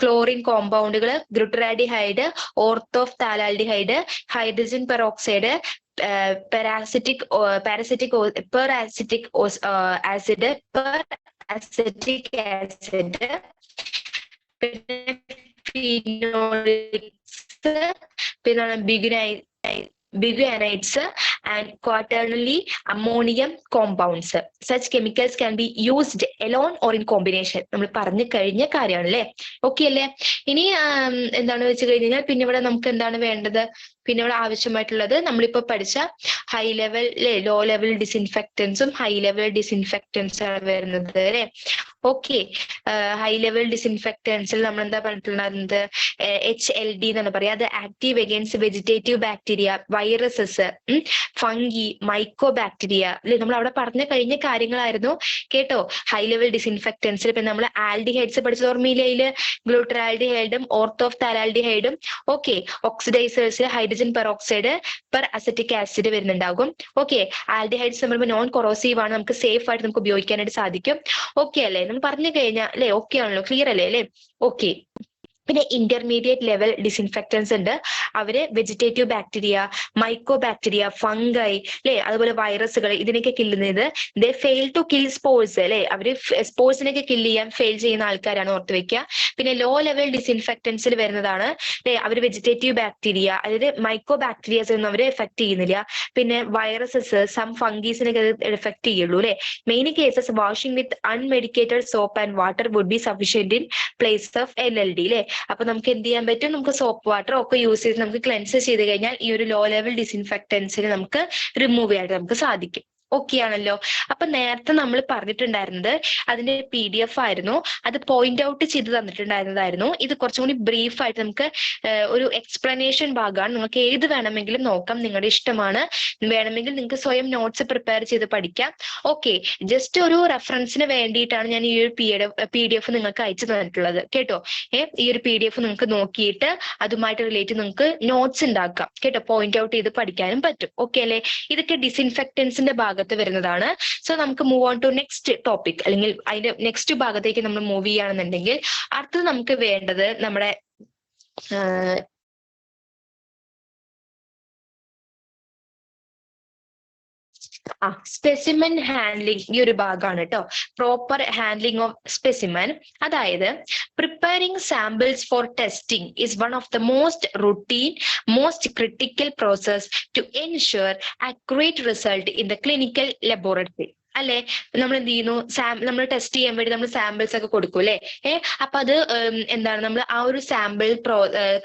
ക്ലോറിൻ കോമ്പൗണ്ടുകൾ, glutaraldehyde, orthophthalaldehyde, hydrogen peroxide, parasitic acid, biguanides and quaternary ammonium compounds. Such chemicals can be used alone or in combination. നമ്മൾ പറഞ്ഞു കഴിഞ്ഞ കാര്യമാണ് അല്ലേ? ഓക്കെ അല്ലേ? ഇനി എന്താണ് വെച്ച് കഴിഞ്ഞാൽ പിന്നെ ഇവിടെ നമുക്ക് എന്താണ് വേണ്ടത്? പിന്നെ ഇവിടെ ആവശ്യമായിട്ടുള്ളത് നമ്മളിപ്പോ പഠിച്ച ഹൈ ലെവൽ ലോ ലെവൽ ഡിസിൻഫെക്റ്റൻസും ഹൈ ലെവൽ ഡിസിൻഫെക്റ്റൻസ് ആണ് വരുന്നത് അല്ലെ. ഓക്കെ, ഹൈ ലെവൽ ഡിസിൻഫെക്റ്റൻസിൽ നമ്മൾ എന്താ പറഞ്ഞിട്ടുണ്ടായിരുന്നത്? HLD എന്നാണ് പറയാ. അത് active against vegetative bacteria, viruses, fungi, mycobacteria അല്ലെ. നമ്മൾ അവിടെ പറഞ്ഞ കഴിഞ്ഞ കാര്യങ്ങളായിരുന്നു കേട്ടോ. ഹൈ ലെവൽ ഡിസിൻഫെക്റ്റൻസിൽ പിന്നെ നമ്മൾ ആൽഡിഹൈഡ്സ് പഠിച്ചത് ഓർമ്മയില്ലേ? ഗ്ലൂട്ടറാൽഡിഹൈഡും ഓർത്തോഫ്താലാൽഡിഹൈഡും. ഓക്കെ, ഓക്സിഡൈസേഴ്സിൽ ഹൈഡ്രജൻ പെറോക്സൈഡ്, അസറ്റിക് ആസിഡ് വരുന്നുണ്ടാകും. ഓക്കെ, ആൽഡിഹൈഡ്സ് നമ്മൾ നോൺ കൊറോസീവ് ആണ്, നമുക്ക് സേഫ് ആയിട്ട് നമുക്ക് ഉപയോഗിക്കാനായിട്ട് സാധിക്കും. ഓക്കെ അല്ലേ? നമ്മൾ പറഞ്ഞു കഴിഞ്ഞാൽ അല്ലെ ഓക്കെ ആണല്ലോ, ക്ലിയർ അല്ലേ അല്ലെ? ഓക്കെ. പിന്നെ ഇന്റർമീഡിയറ്റ് ലെവൽ ഡിസിൻഫെക്റ്റൻസ് ഉണ്ട്. അവര് vegetative bacteria, mycobacteria, fungi അല്ലെ, അതുപോലെ വൈറസുകൾ, ഇതിനൊക്കെ കില്ലുന്നത്. They fail to kill spores അല്ലെ. അവര് സ്പോർസിനൊക്കെ കില്ല് ചെയ്യാൻ ഫെയിൽ ചെയ്യുന്ന ആൾക്കാരാണ്, ഓർത്ത് വെക്കുക. പിന്നെ ലോ ലെവൽ ഡിസിൻഫെക്റ്റൻസിൽ വരുന്നതാണ് അല്ലെ. അവര് വെജിറ്റേറ്റീവ് ബാക്ടീരിയ, അതായത് മൈക്കോ ബാക്ടീരിയസ് ഒന്നും അവര് എഫക്ട് ചെയ്യുന്നില്ല. പിന്നെ വൈറസസ്, സം ഫംഗീസിനൊക്കെ എഫക്ട് ചെയ്യുള്ളൂ അല്ലെ. Main cases washing with unmedicated soap and water would be sufficient in place of LLD അല്ലെ. അപ്പൊ നമുക്ക് എന്ത് ചെയ്യാൻ പറ്റും? നമുക്ക് സോപ്പ് വാട്ടർ ഒക്കെ യൂസ് ചെയ്ത് നമുക്ക് ക്ലെൻസ് ചെയ്ത് കഴിഞ്ഞാൽ ഈ ഒരു ലോ ലെവൽ ഡിസിൻഫെക്റ്റൻസിന് നമുക്ക് റിമൂവ് ചെയ്യാനായിട്ട് നമുക്ക് സാധിക്കും. ഓക്കെ ആണല്ലോ? അപ്പൊ നേരത്തെ നമ്മൾ പറഞ്ഞിട്ടുണ്ടായിരുന്നത് അതിന്റെ PDF ആയിരുന്നു, അത് പോയിന്റ് ഔട്ട് ചെയ്ത് തന്നിട്ടുണ്ടായിരുന്നതായിരുന്നു. ഇത് കുറച്ചും കൂടി ബ്രീഫ് ആയിട്ട് നമുക്ക് ഒരു എക്സ്പ്ലനേഷൻ ഭാഗമാണ്. നിങ്ങൾക്ക് ഏത് വേണമെങ്കിലും നോക്കാം, നിങ്ങളുടെ ഇഷ്ടമാണ്. വേണമെങ്കിൽ നിങ്ങൾക്ക് സ്വയം നോട്ട്സ് പ്രിപ്പയർ ചെയ്ത് പഠിക്കാം. ഓക്കെ, ജസ്റ്റ് ഒരു റെഫറൻസിന് വേണ്ടിയിട്ടാണ് ഞാൻ ഈ ഒരു PDF നിങ്ങൾക്ക് അയച്ചു തന്നിട്ടുള്ളത് കേട്ടോ. ഈ ഒരു PDF നിങ്ങൾക്ക് നോക്കിയിട്ട് അതുമായിട്ട് റിലേറ്റ് നിങ്ങൾക്ക് നോട്ട്സ് ഉണ്ടാക്കാം കേട്ടോ. പോയിന്റ് ഔട്ട് ചെയ്ത് പഠിക്കാനും പറ്റും. ഓക്കെ അല്ലെ? ഇതൊക്കെ ഡിസിൻഫെക്റ്റൻസിന്റെ ഭാഗത്ത് വരുന്നതാണ്. സോ നമുക്ക് move on to next topic, അല്ലെങ്കിൽ അതിന്റെ നെക്സ്റ്റ് ഭാഗത്തേക്ക് നമ്മൾ മൂവ് ചെയ്യുകയാണെന്നുണ്ടെങ്കിൽ അടുത്തത് നമുക്ക് വേണ്ടത് നമ്മുടെ സ്പെസിമെൻ ഹാൻഡ്ലിംഗ്. ഈ ഒരു ഭാഗമാണ് കേട്ടോ, പ്രോപ്പർ ഹാൻഡ്ലിംഗ് ഓഫ് സ്പെസിമെൻ. അതായത് preparing samples for testing is one of the most routine, most critical process to ensure accurate result in the clinical laboratory അല്ലെ. നമ്മൾ എന്ത് ചെയ്യുന്നു? നമ്മൾ ടെസ്റ്റ് ചെയ്യാൻ വേണ്ടി നമ്മൾ സാമ്പിൾസ് ഒക്കെ കൊടുക്കും അല്ലെ. അപ്പൊ അത് എന്താണ്, നമ്മൾ ആ ഒരു സാമ്പിൾ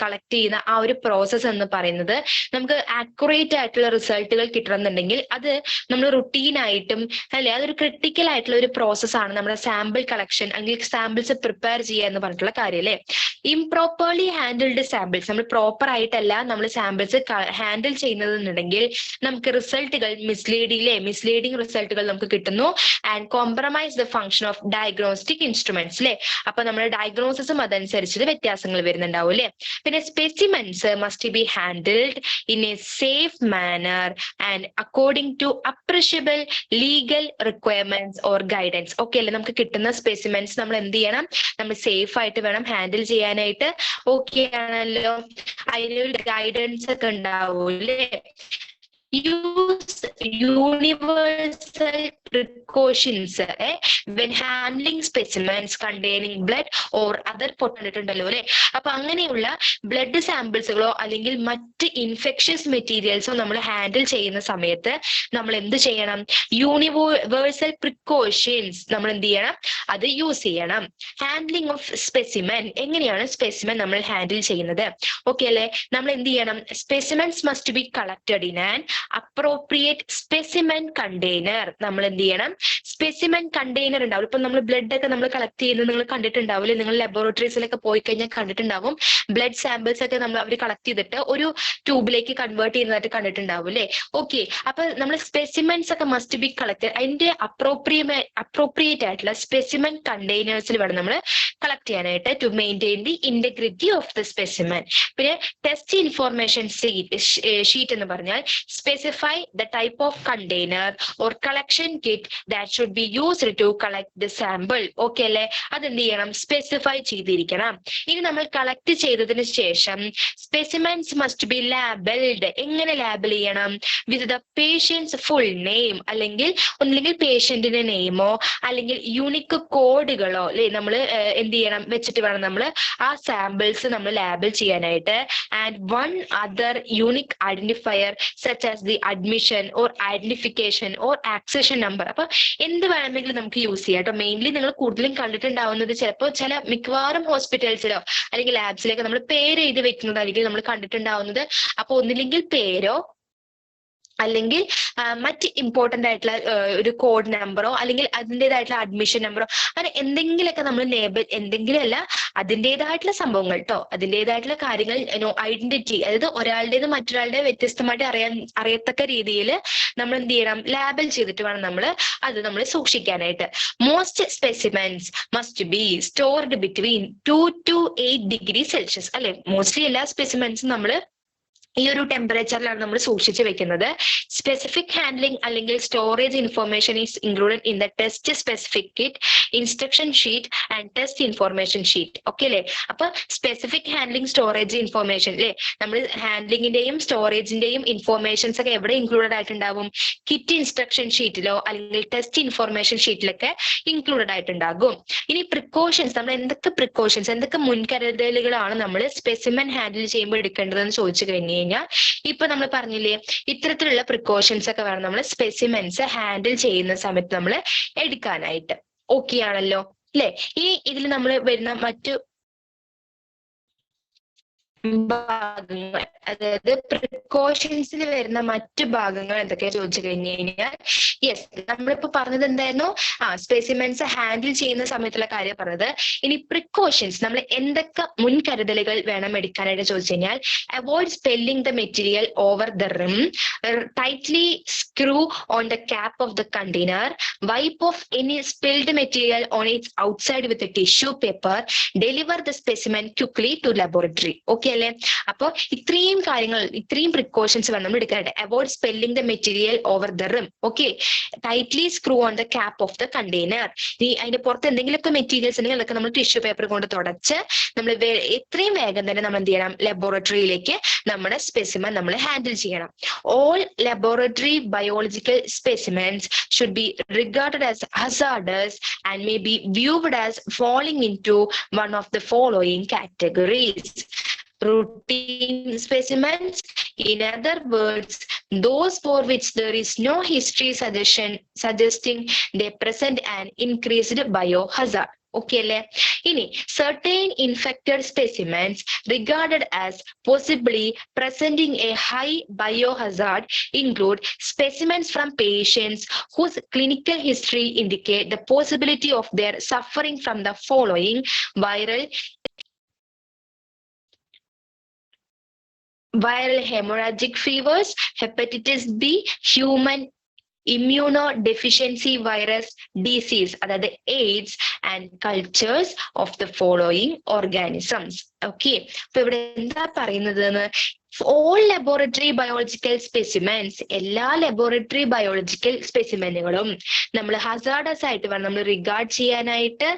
കളക്ട് ചെയ്യുന്ന ആ ഒരു പ്രോസസ് എന്ന് പറയുന്നത് നമുക്ക് ആക്യുറേറ്റ് ആയിട്ടുള്ള റിസൾട്ടുകൾ കിട്ടണമെന്നുണ്ടെങ്കിൽ അത് നമ്മൾ റുട്ടീൻ ആയിട്ടും അല്ലെ, അതൊരു ക്രിട്ടിക്കൽ ആയിട്ടുള്ള ഒരു പ്രോസസ് ആണ് നമ്മുടെ സാമ്പിൾ കളക്ഷൻ അല്ലെങ്കിൽ സാമ്പിൾസ് പ്രിപ്പയർ ചെയ്യുക എന്ന് പറഞ്ഞിട്ടുള്ള കാര്യം അല്ലെ. ഇംപ്രോപ്പർലി ഹാൻഡിൽഡ് സാമ്പിൾസ്, നമ്മൾ പ്രോപ്പർ ആയിട്ടല്ല നമ്മൾ സാമ്പിൾസ് ഹാൻഡിൽ ചെയ്യുന്നതെന്നുണ്ടെങ്കിൽ നമുക്ക് റിസൾട്ടുകൾ മിസ്ലീഡിംഗ് റിസൾട്ടുകൾ നമുക്ക് കിട്ടുന്നു. And compromise the function of diagnostic instruments അല്ലെ. അപ്പൊ നമ്മുടെ ഡയഗ്നോസിസും അതനുസരിച്ച് വ്യത്യാസങ്ങൾ വരുന്നുണ്ടാവും അല്ലെ. പിന്നെ specimens must be handled in a safe manner and according to appreciable legal requirements or guidance. Okay അല്ലെ? നമുക്ക് കിട്ടുന്ന സ്പെസിമെൻസ് നമ്മൾ എന്ത് ചെയ്യണം? നമ്മൾ സേഫ് ആയിട്ട് വേണം ഹാൻഡിൽ ചെയ്യാനായിട്ട്. ഓക്കെ ആണല്ലോ? അതിനൊരു ഗൈഡൻസ് ഒക്കെ ഉണ്ടാവും അല്ലേ. Use universal precautions when handling specimens containing blood or other പൊട്ടണിട്ടുണ്ടല്ലോ അല്ലെ. അപ്പൊ അങ്ങനെയുള്ള ബ്ലഡ് സാമ്പിൾസുകളോ അല്ലെങ്കിൽ മറ്റ് ഇൻഫെക്ഷ്യസ് മെറ്റീരിയൽസോ നമ്മൾ ഹാൻഡിൽ ചെയ്യുന്ന സമയത്ത് നമ്മൾ എന്ത് ചെയ്യണം? യൂണിവേഴ്സൽ പ്രിക്കോഷൻസ് നമ്മൾ എന്ത് ചെയ്യണം? അത് യൂസ് ചെയ്യണം. ഹാൻഡ്ലിംഗ് ഓഫ് സ്പെസിമെൻ, എങ്ങനെയാണ് സ്പെസിമെൻ നമ്മൾ ഹാൻഡിൽ ചെയ്യുന്നത്? ഓക്കെ അല്ലെ? നമ്മൾ എന്ത് ചെയ്യണം? Specimens must be collected in an appropriate specimen container. നമ്മൾ എന്ത് എന്ത് ചെയ്യണം, സ്പെസിമെൻ കണ്ടെയ്നർ ഉണ്ടാവും. ഇപ്പൊ നമ്മൾ ബ്ലഡ് ഒക്കെ നമ്മൾ കളക്ട് ചെയ്യുന്നത് നിങ്ങൾ കണ്ടിട്ടുണ്ടാവില്ലേ, നിങ്ങൾ ലബോറട്ടറീസിലൊക്കെ പോയി കഴിഞ്ഞാൽ കണ്ടിട്ടുണ്ടാവും. ബ്ലഡ് സാമ്പിൾസ് ഒക്കെ നമ്മൾ അവർ കളക്ട് ചെയ്തിട്ട് ഒരു ട്യൂബിലേക്ക് കൺവേർട്ട് ചെയ്യുന്നതായിട്ട് കണ്ടിട്ടുണ്ടാവും അല്ലേ. ഓക്കെ, അപ്പൊ നമ്മൾ സ്പെസിമെൻസ് ഒക്കെ മസ്റ്റ് ബി കളക്ട്, അതിന്റെ അപ്രോപ്രിയേറ്റ് ആയിട്ടുള്ള സ്പെസിമെൻ കണ്ടെയ്നേഴ്സിൽ വേണം നമ്മൾ കളക്ട് ചെയ്യാനായിട്ട് to maintain the integrity of the specimen. പിന്നെ ടെസ്റ്റ് ഇൻഫോർമേഷൻ ഷീറ്റ് എന്ന് പറഞ്ഞാൽ specify the type of container or collection kit that should be used to collect the sample. Okay അല്ലെ, അതെന്ത് ചെയ്യണം, സ്പെസിഫൈ ചെയ്തിരിക്കണം. ഇനി നമ്മൾ കളക്ട് ചെയ്തതിന് ശേഷം സ്പെസിമെൻസ് മസ്റ്റ് ബി ലാബിൾഡ്. എങ്ങനെ ലാബിൾ ചെയ്യണം, with the patient's full name, അല്ലെങ്കിൽ ഒന്നില്ലെങ്കിൽ പേഷ്യന്റിന്റെ നെയിമോ അല്ലെങ്കിൽ യൂണിക് കോഡുകളോ അല്ലെ നമ്മൾ എന്ത് ചെയ്യണം വെച്ചിട്ട് വേണം നമ്മൾ ആ സാമ്പിൾസ് നമ്മൾ ലാബിൾ ചെയ്യാനായിട്ട്. And one other unique identifier such as the admission or identification or accession number. അപ്പൊ എന്ത് വേണമെങ്കിലും നമുക്ക് യൂസ് ചെയ്യാം കേട്ടോ. മെയിൻലി നിങ്ങൾ കൂടുതലും കണ്ടിട്ടുണ്ടാവുന്നത് ചിലപ്പോൾ മിക്കവാറും ഹോസ്പിറ്റൽസിലോ അല്ലെങ്കിൽ ലാബ്സിലൊക്കെ നമ്മൾ പേര് എഴുതി വെക്കുന്നതായിരിക്കും നമ്മൾ കണ്ടിട്ടുണ്ടാവുന്നത്. അപ്പൊ ഒന്നില്ലെങ്കിൽ പേരോ അല്ലെങ്കിൽ മറ്റ് ഇമ്പോർട്ടന്റ് ആയിട്ടുള്ള ഒരു കോഡ് നമ്പറോ അല്ലെങ്കിൽ അതിൻ്റെതായിട്ടുള്ള അഡ്മിഷൻ നമ്പറോ അങ്ങനെ എന്തെങ്കിലുമൊക്കെ നമ്മൾ എന്തെങ്കിലും അല്ല അതിൻ്റെതായിട്ടുള്ള സംഭവങ്ങൾ കേട്ടോ, അതിൻ്റെതായിട്ടുള്ള കാര്യങ്ങൾ ഐഡന്റിറ്റി, അതായത് ഒരാളുടേത് മറ്റൊരാളുടെ വ്യത്യസ്തമായിട്ട് അറിയത്തക്ക രീതിയിൽ നമ്മൾ എന്ത് ചെയ്യണം, ലാബിൾ ചെയ്തിട്ട് വേണം നമ്മൾ സൂക്ഷിക്കാനായിട്ട്. Most specimens must be stored between 2 to 8 degree Celsius അല്ലെ. മോസ്റ്റ്ലി എല്ലാ സ്പെസിമെൻസും നമ്മൾ ഈ ഒരു ടെമ്പറേച്ചറിലാണ് നമ്മൾ സൂക്ഷിച്ചു വെക്കുന്നത്. സ്പെസിഫിക് ഹാൻഡ്ലിംഗ് അല്ലെങ്കിൽ storage information is included in the test specific kit, instruction sheet and test information sheet. Okay അല്ലെ, അപ്പൊ സ്പെസിഫിക് ഹാൻഡ്ലിംഗ് സ്റ്റോറേജ് ഇൻഫോർമേഷൻ അല്ലെ, നമ്മൾ ഹാൻഡ്ലിങ്ങിന്റെയും സ്റ്റോറേജിന്റെയും ഇൻഫോർമേഷൻസ് ഒക്കെ എവിടെ ഇൻക്ലൂഡഡ് ആയിട്ടുണ്ടാവും, കിറ്റ് ഇൻസ്ട്രക്ഷൻ ഷീറ്റിലോ അല്ലെങ്കിൽ ടെസ്റ്റ് ഇൻഫോർമേഷൻ ഷീറ്റിലൊക്കെ ഇൻക്ലൂഡഡ് ആയിട്ടുണ്ടാകും. ഇനി പ്രിക്കോഷൻസ്, നമ്മൾ എന്തൊക്കെ മുൻകരുതലുകളാണ് നമ്മൾ സ്പെസിമെൻ ഹാൻഡിൽ ചെയ്യുമ്പോൾ എടുക്കേണ്ടതെന്ന് ചോദിച്ചു കഴിഞ്ഞു കഴിഞ്ഞാൽ, ഇപ്പൊ നമ്മൾ പറഞ്ഞില്ലേ ഇത്തരത്തിലുള്ള പ്രിക്കോഷൻസ് ഒക്കെ വേണം നമ്മൾ സ്പെസിമെൻസ് ഹാൻഡിൽ ചെയ്യുന്ന സമയത്ത് നമ്മൾ എടുക്കാനായിട്ട്. ഓക്കെ ആണല്ലോ അല്ലെ. ഇനി ഇതിൽ നമ്മൾ വരുന്ന മറ്റു ഭാഗങ്ങൾ, അതായത് പ്രിക്കോഷൻസിൽ വരുന്ന മറ്റു ഭാഗങ്ങൾ എന്തൊക്കെയാ ചോദിച്ചു കഴിഞ്ഞു കഴിഞ്ഞാൽ, യെസ് നമ്മളിപ്പോ പറഞ്ഞത് എന്തായിരുന്നു, സ്പെസിമെൻസ് ഹാൻഡിൽ ചെയ്യുന്ന സമയത്തുള്ള കാര്യം പറഞ്ഞത്. ഇനി പ്രിക്കോഷൻസ് നമ്മൾ എന്തൊക്കെ മുൻകരുതലുകൾ വേണം എടുക്കാനായിട്ട് ചോദിച്ചു കഴിഞ്ഞാൽ, avoid spilling the material over the rim, tightly screw on the cap of the container, wipe off any spilled material on its outside with tissue paper, deliver the specimen quickly to laboratory. Okay അല്ലെ, അപ്പൊ ഇത്രയും precautions വേണം നമ്മൾ എടുക്കാനായിട്ട്. Avoid spilling the material over the rim. Okay, tightly screw on the cap of the container. ഈ അതിന്റെ പുറത്ത് എന്തെങ്കിലുമൊക്കെ മെറ്റീരിയൽസ് ഉണ്ടെങ്കിൽ അതൊക്കെ നമ്മൾ ടിഷ്യൂ പേപ്പർ കൊണ്ട് തുടച്ച് നമ്മൾ എത്രയും വേഗം തന്നെ നമ്മൾ എന്ത് ചെയ്യണം, ലബോറട്ടറിയിലേക്ക് നമ്മുടെ സ്പെസിമെൻ നമ്മൾ ഹാൻഡിൽ ചെയ്യണം. All laboratory biological specimens should be regarded as hazardous and may be viewed as falling into one of the following categories. Routine specimens, in other words, those for which there is no history suggesting they present an increased biohazard. Okay അല്ലെ. ഇനി certain infected specimens regarded as possibly presenting a high biohazard include specimens from patients whose clinical history indicate the possibility of their suffering from the following: viral hemorrhagic fevers, hepatitis B, human immunodeficiency virus disease, അതായത് AIDS, and cultures of the following organisms. Okay, അപ്പൊ ഇവിടെ എന്താ പറയുന്നത്, all laboratory biological specimens, എല്ലാ laboratory biological സ്പെസിമെനുകളും നമ്മൾ hazardous ആയിട്ട് വേണം നമ്മൾ റിഗാർഡ് ചെയ്യാനായിട്ട്.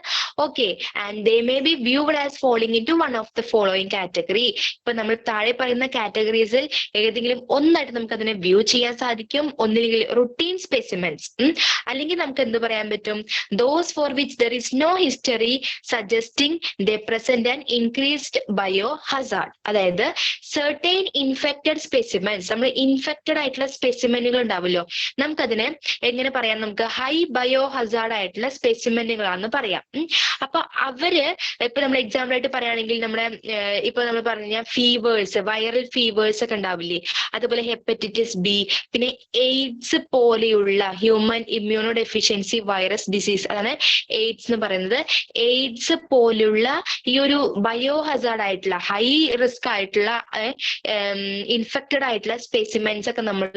Okay, and they may be viewed as falling into one of the following category. ഇപ്പൊ നമ്മൾ താഴെ പറയുന്ന കാറ്റഗറീസിൽ ഏതെങ്കിലും ഒന്നായിട്ട് നമുക്ക് അതിനെ വ്യൂ ചെയ്യാൻ സാധിക്കും. ഒന്നില്ലെങ്കിൽ റുട്ടീൻ സ്പെസിമെൻസ്, അല്ലെങ്കിൽ നമുക്ക് എന്ത് പറയാൻ പറ്റും, those for which there is no history suggesting they present an increased bio hazard. അതായത് സർട്ടൈൻ ഇൻഫെക്റ്റഡ് സ്പെസിമെൻസ്, നമ്മൾ ഇൻഫെക്റ്റഡ് ആയിട്ടുള്ള സ്പെസിമെനുകൾ ഉണ്ടാവുമല്ലോ, നമുക്കതിനെ എങ്ങനെ പറയാം, നമുക്ക് ഹൈ ബയോ ഹസാർഡ് ആയിട്ടുള്ള സ്പെസിമെനുകളാണെന്ന് പറയാം. അപ്പൊ അവര് ഇപ്പൊ നമ്മൾ എക്സാമ്പിൾ ആയിട്ട് പറയുകയാണെങ്കിൽ നമ്മുടെ ഇപ്പൊ നമ്മൾ പറഞ്ഞ ഫീവേഴ്സ്, വൈറൽ ഫീവേഴ്സ് ഒക്കെ ഉണ്ടാവില്ലേ, അതുപോലെ ഹെപ്പറ്റൈറ്റിസ് ബി, പിന്നെ എയ്ഡ്സ് പോലെയുള്ള human immuno deficiency virus disease, അതാണ് എയ്ഡ്സ് എന്ന് പറയുന്നത്. എയ്ഡ്സ് പോലുള്ള ഈ ഒരു ബയോ ഹസാർഡ് ആയിട്ടുള്ള ഹൈ റിസ്ക് ആയിട്ടുള്ള ഇൻഫെക്റ്റഡ് ആയിട്ടുള്ള സ്പെസിമെൻസ് ഒക്കെ നമ്മൾ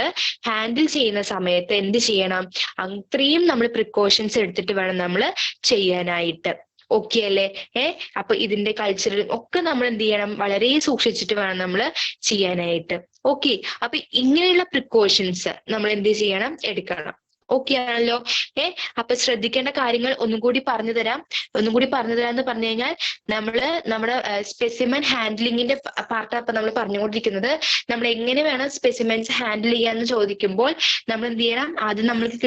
ഹാൻഡിൽ ചെയ്യുന്ന സമയത്ത് എന്ത് ചെയ്യണം, അത്രയും നമ്മൾ പ്രിക്കോഷൻസ് എടുത്തിട്ട് വേണം നമ്മൾ ചെയ്യാനായിട്ട്. ഓക്കെ അല്ലേ? അപ്പൊ ഇതിന്റെ കൾച്ചറും ഒക്കെ നമ്മൾ എന്ത് ചെയ്യണം, വളരെ സൂക്ഷിച്ചിട്ട് വേണം നമ്മൾ ചെയ്യാനായിട്ട്. ഓക്കെ, അപ്പൊ ഇങ്ങനെയുള്ള പ്രിക്കോഷൻസ് നമ്മൾ എന്ത് ചെയ്യണം, എടുക്കണം. ഓക്കെ ആണല്ലോ? അപ്പൊ ശ്രദ്ധിക്കേണ്ട കാര്യങ്ങൾ ഒന്നും കൂടി പറഞ്ഞു തരാം എന്ന് പറഞ്ഞു കഴിഞ്ഞാൽ നമ്മുടെ സ്പെസിമെൻ ഹാൻഡ്ലിങ്ങിന്റെ പാർട്ടാണ് ഇപ്പൊ നമ്മൾ പറഞ്ഞുകൊണ്ടിരിക്കുന്നത്. നമ്മൾ എങ്ങനെ വേണം സ്പെസിമെൻസ് ഹാൻഡിൽ ചെയ്യാന്ന് ചോദിക്കുമ്പോൾ നമ്മൾ എന്ത് ചെയ്യണം, ആദ്യം നമ്മൾക്ക്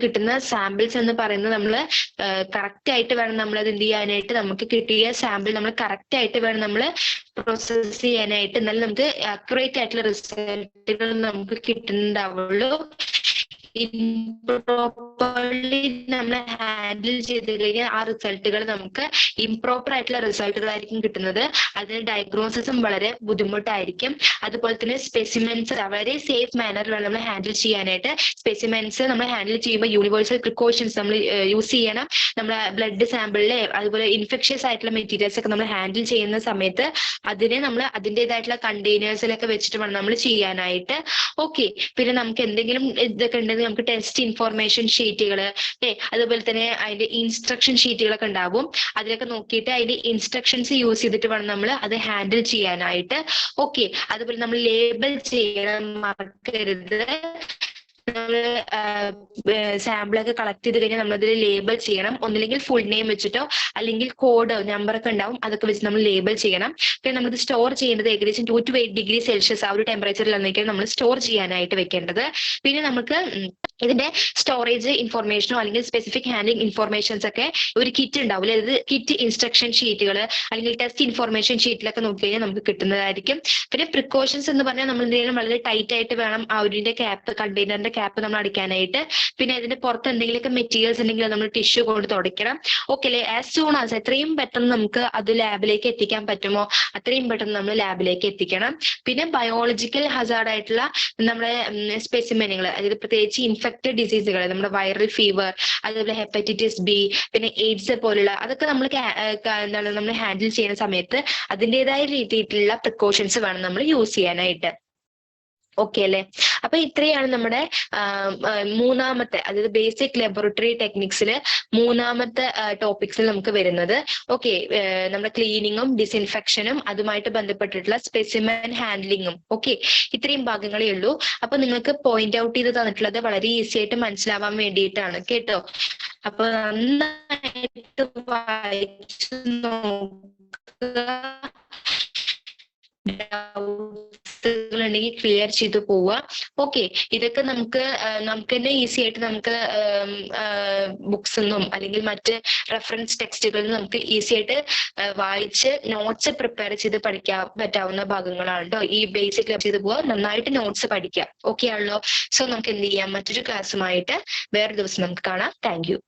കിട്ടുന്ന സാമ്പിൾസ് എന്ന് പറയുന്നത് നമ്മൾ കറക്റ്റ് ആയിട്ട് വേണം നമ്മൾ അത് എന്ത് ചെയ്യാനായിട്ട്, നമുക്ക് കിട്ടിയ സാമ്പിൾ നമ്മൾ കറക്റ്റ് ആയിട്ട് വേണം നമ്മൾ പ്രോസസ് ചെയ്യാനായിട്ട്. എന്നാലും നമുക്ക് അക്യുറേറ്റ് ആയിട്ടുള്ള റിസൾട്ടുകൾ നമുക്ക് കിട്ടുന്നുണ്ടാവുള്ളൂ. ഇംപ്രോപ്പർലി നമ്മൾ ഹാൻഡിൽ ചെയ്ത് കഴിഞ്ഞാൽ ആ റിസൾട്ടുകൾ നമുക്ക് ഇംപ്രോപ്പർ ആയിട്ടുള്ള റിസൾട്ടുകളായിരിക്കും കിട്ടുന്നത്. അതിന് ഡയഗ്നോസിസും വളരെ ബുദ്ധിമുട്ടായിരിക്കും. അതുപോലെ തന്നെ സ്പെസിമെൻസ് വളരെ സേഫ് മാനറിൽ വേണം നമ്മൾ ഹാൻഡിൽ ചെയ്യാനായിട്ട്. സ്പെസിമെൻസ് നമ്മൾ ഹാൻഡിൽ ചെയ്യുമ്പോൾ യൂണിവേഴ്സൽ പ്രിക്കോഷൻസ് നമ്മൾ യൂസ് ചെയ്യണം. നമ്മളെ ബ്ലഡ് സാമ്പിളിലെ അതുപോലെ ഇൻഫെക്ഷ്യസ് ആയിട്ടുള്ള മെറ്റീരിയൽസ് ഒക്കെ നമ്മൾ ഹാൻഡിൽ ചെയ്യുന്ന സമയത്ത് അതിനെ നമ്മൾ അതിൻ്റെതായിട്ടുള്ള കണ്ടെയ്നേഴ്സിലൊക്കെ വെച്ചിട്ട് വേണം നമ്മൾ ചെയ്യാനായിട്ട്. ഓക്കെ, പിന്നെ നമുക്ക് എന്തെങ്കിലും ഇതൊക്കെ ഉണ്ടെങ്കിൽ നമുക്ക് ടെസ്റ്റ് ഇൻഫോർമേഷൻ ഷീറ്റുകൾ, അതുപോലെ തന്നെ അതിന്റെ ഇൻസ്ട്രക്ഷൻ ഷീറ്റുകളൊക്കെ ഉണ്ടാവും. അതിലൊക്കെ നോക്കിയിട്ട് അതിന്റെ ഇൻസ്ട്രക്ഷൻസ് യൂസ് ചെയ്തിട്ട് വേണം നമ്മൾ അത് ഹാൻഡിൽ ചെയ്യാനായിട്ട്. ഓക്കെ, അതുപോലെ നമ്മൾ ലേബൽ ചെയ്യണം, മറക്കരുത്. നമ്മള് സാമ്പിളൊക്കെ കളക്ട് ചെയ്ത് കഴിഞ്ഞാൽ നമ്മളതിൽ ലേബൽ ചെയ്യണം. ഒന്നില്ലെങ്കിൽ ഫുൾ നെയിം വെച്ചിട്ടോ അല്ലെങ്കിൽ കോഡ് നമ്പർ ഒക്കെ ഉണ്ടാവും, അതൊക്കെ വെച്ച് നമ്മൾ ലേബൽ ചെയ്യണം. പിന്നെ നമ്മളിത് സ്റ്റോർ ചെയ്യേണ്ടത് ഏകദേശം 2 to 8 ഡിഗ്രി സെൽഷ്യസ് ആ ഒരു ടെമ്പറേച്ചറിലായിരിക്കും നമ്മൾ സ്റ്റോർ ചെയ്യാനായിട്ട് വെക്കേണ്ടത്. പിന്നെ നമുക്ക് ഇതിന്റെ സ്റ്റോറേജ് ഇൻഫോർമേഷനോ അല്ലെങ്കിൽ സ്പെസിഫിക് ഹാൻഡ്ലിംഗ് ഇൻഫോർമേഷൻസ് ഒക്കെ ഒരു കിറ്റ് ഉണ്ടാവില്ല. ഇത് കിറ്റ് ഇൻസ്ട്രക്ഷൻ ഷീറ്റുകൾ അല്ലെങ്കിൽ ടെസ്റ്റ് ഇൻഫോർമേഷൻ ഷീറ്റിലൊക്കെ നോക്കി കഴിഞ്ഞാൽ നമുക്ക് കിട്ടുന്നതായിരിക്കും. പിന്നെ പ്രിക്കോഷൻസ് എന്ന് പറഞ്ഞാൽ നമ്മൾ എന്തെങ്കിലും വളരെ ടൈറ്റ് ആയിട്ട് വേണം ആ ഒരു ക്യാപ്പ്, കണ്ടെയ്നറിന്റെ ക്യാപ്പ് നമ്മൾ അടിക്കാനായിട്ട്. പിന്നെ ഇതിന്റെ പുറത്ത് എന്തെങ്കിലുമൊക്കെ മെറ്റീരിയൽസ് ഉണ്ടെങ്കിൽ നമ്മൾ ടിഷ്യൂ കൊണ്ട് തുടയ്ക്കണം. ഓക്കെ അല്ലേ? ആസ് സൂൺ ആസ് എത്രയും പെട്ടെന്ന് നമുക്ക് അത് ലാബിലേക്ക് എത്തിക്കാൻ പറ്റുമോ അത്രയും പെട്ടെന്ന് നമ്മൾ ലാബിലേക്ക് എത്തിക്കണം. പിന്നെ ബയോളജിക്കൽ ഹസാർഡ് ആയിട്ടുള്ള നമ്മുടെ സ്പെസിമെനുകൾ, അതായത് പ്രത്യേകിച്ച് ഇൻഫെക്റ്റഡ് ഡിസീസുകൾ, നമ്മുടെ വൈറൽ ഫീവർ, അതുപോലെ ഹെപ്പറ്റൈറ്റിസ് ബി, പിന്നെ എയ്ഡ്സ് പോലുള്ള അതൊക്കെ നമ്മൾ നമ്മൾ ഹാൻഡിൽ ചെയ്യുന്ന സമയത്ത് അതിൻ്റെതായ രീതിയിലുള്ള പ്രിക്കോഷൻസ് വേണം നമ്മൾ യൂസ് ചെയ്യാനായിട്ട്. ഓക്കെ അല്ലേ? അപ്പൊ ഇത്രയാണ് നമ്മുടെ മൂന്നാമത്തെ, അതായത് ബേസിക് ലബോറട്ടറി ടെക്നിക്സിൽ മൂന്നാമത്തെ ടോപ്പിക്സിൽ നമുക്ക് വരുന്നത്. ഓക്കെ, നമ്മുടെ ക്ലീനിങ്ങും ഡിസ്ഇൻഫെക്ഷനും അതുമായിട്ട് ബന്ധപ്പെട്ടിട്ടുള്ള സ്പെസിമെൻ ഹാൻഡ്ലിങ്ങും. ഓക്കെ, ഇത്രയും ഭാഗങ്ങളേ ഉള്ളൂ. അപ്പൊ നിങ്ങൾക്ക് പോയിന്റ് ഔട്ട് ചെയ്ത് തന്നിട്ടുള്ളത് വളരെ ഈസി ആയിട്ട് മനസ്സിലാവാൻ വേണ്ടിയിട്ടാണ് കേട്ടോ. അപ്പൊ നന്നായിട്ട് വായിച്ചു നോക്കുക, ഉണ്ടെങ്കിൽ ക്ലിയർ ചെയ്തു പോവുക. ഓക്കെ, ഇതൊക്കെ നമുക്ക് തന്നെ ഈസി ആയിട്ട് നമുക്ക് ബുക്സ് ഒന്നും അല്ലെങ്കിൽ മറ്റ് റെഫറൻസ് ടെക്സ്റ്റുകളിൽ നമുക്ക് ഈസി ആയിട്ട് വായിച്ച് നോട്ട്സ് പ്രിപ്പയർ ചെയ്ത് പഠിക്കാൻ പറ്റാവുന്ന ഭാഗങ്ങളാണ് കേട്ടോ. ഈ ബേസിക് ചെയ്ത് പോവുക, നന്നായിട്ട് നോട്ട്സ് പഠിക്കാം. ഓക്കെ ആണല്ലോ? സോ നമുക്ക് എന്ത് ചെയ്യാം, മറ്റൊരു ക്ലാസ്സുമായിട്ട് വേറെ ദിവസം നമുക്ക് കാണാം. Thank you.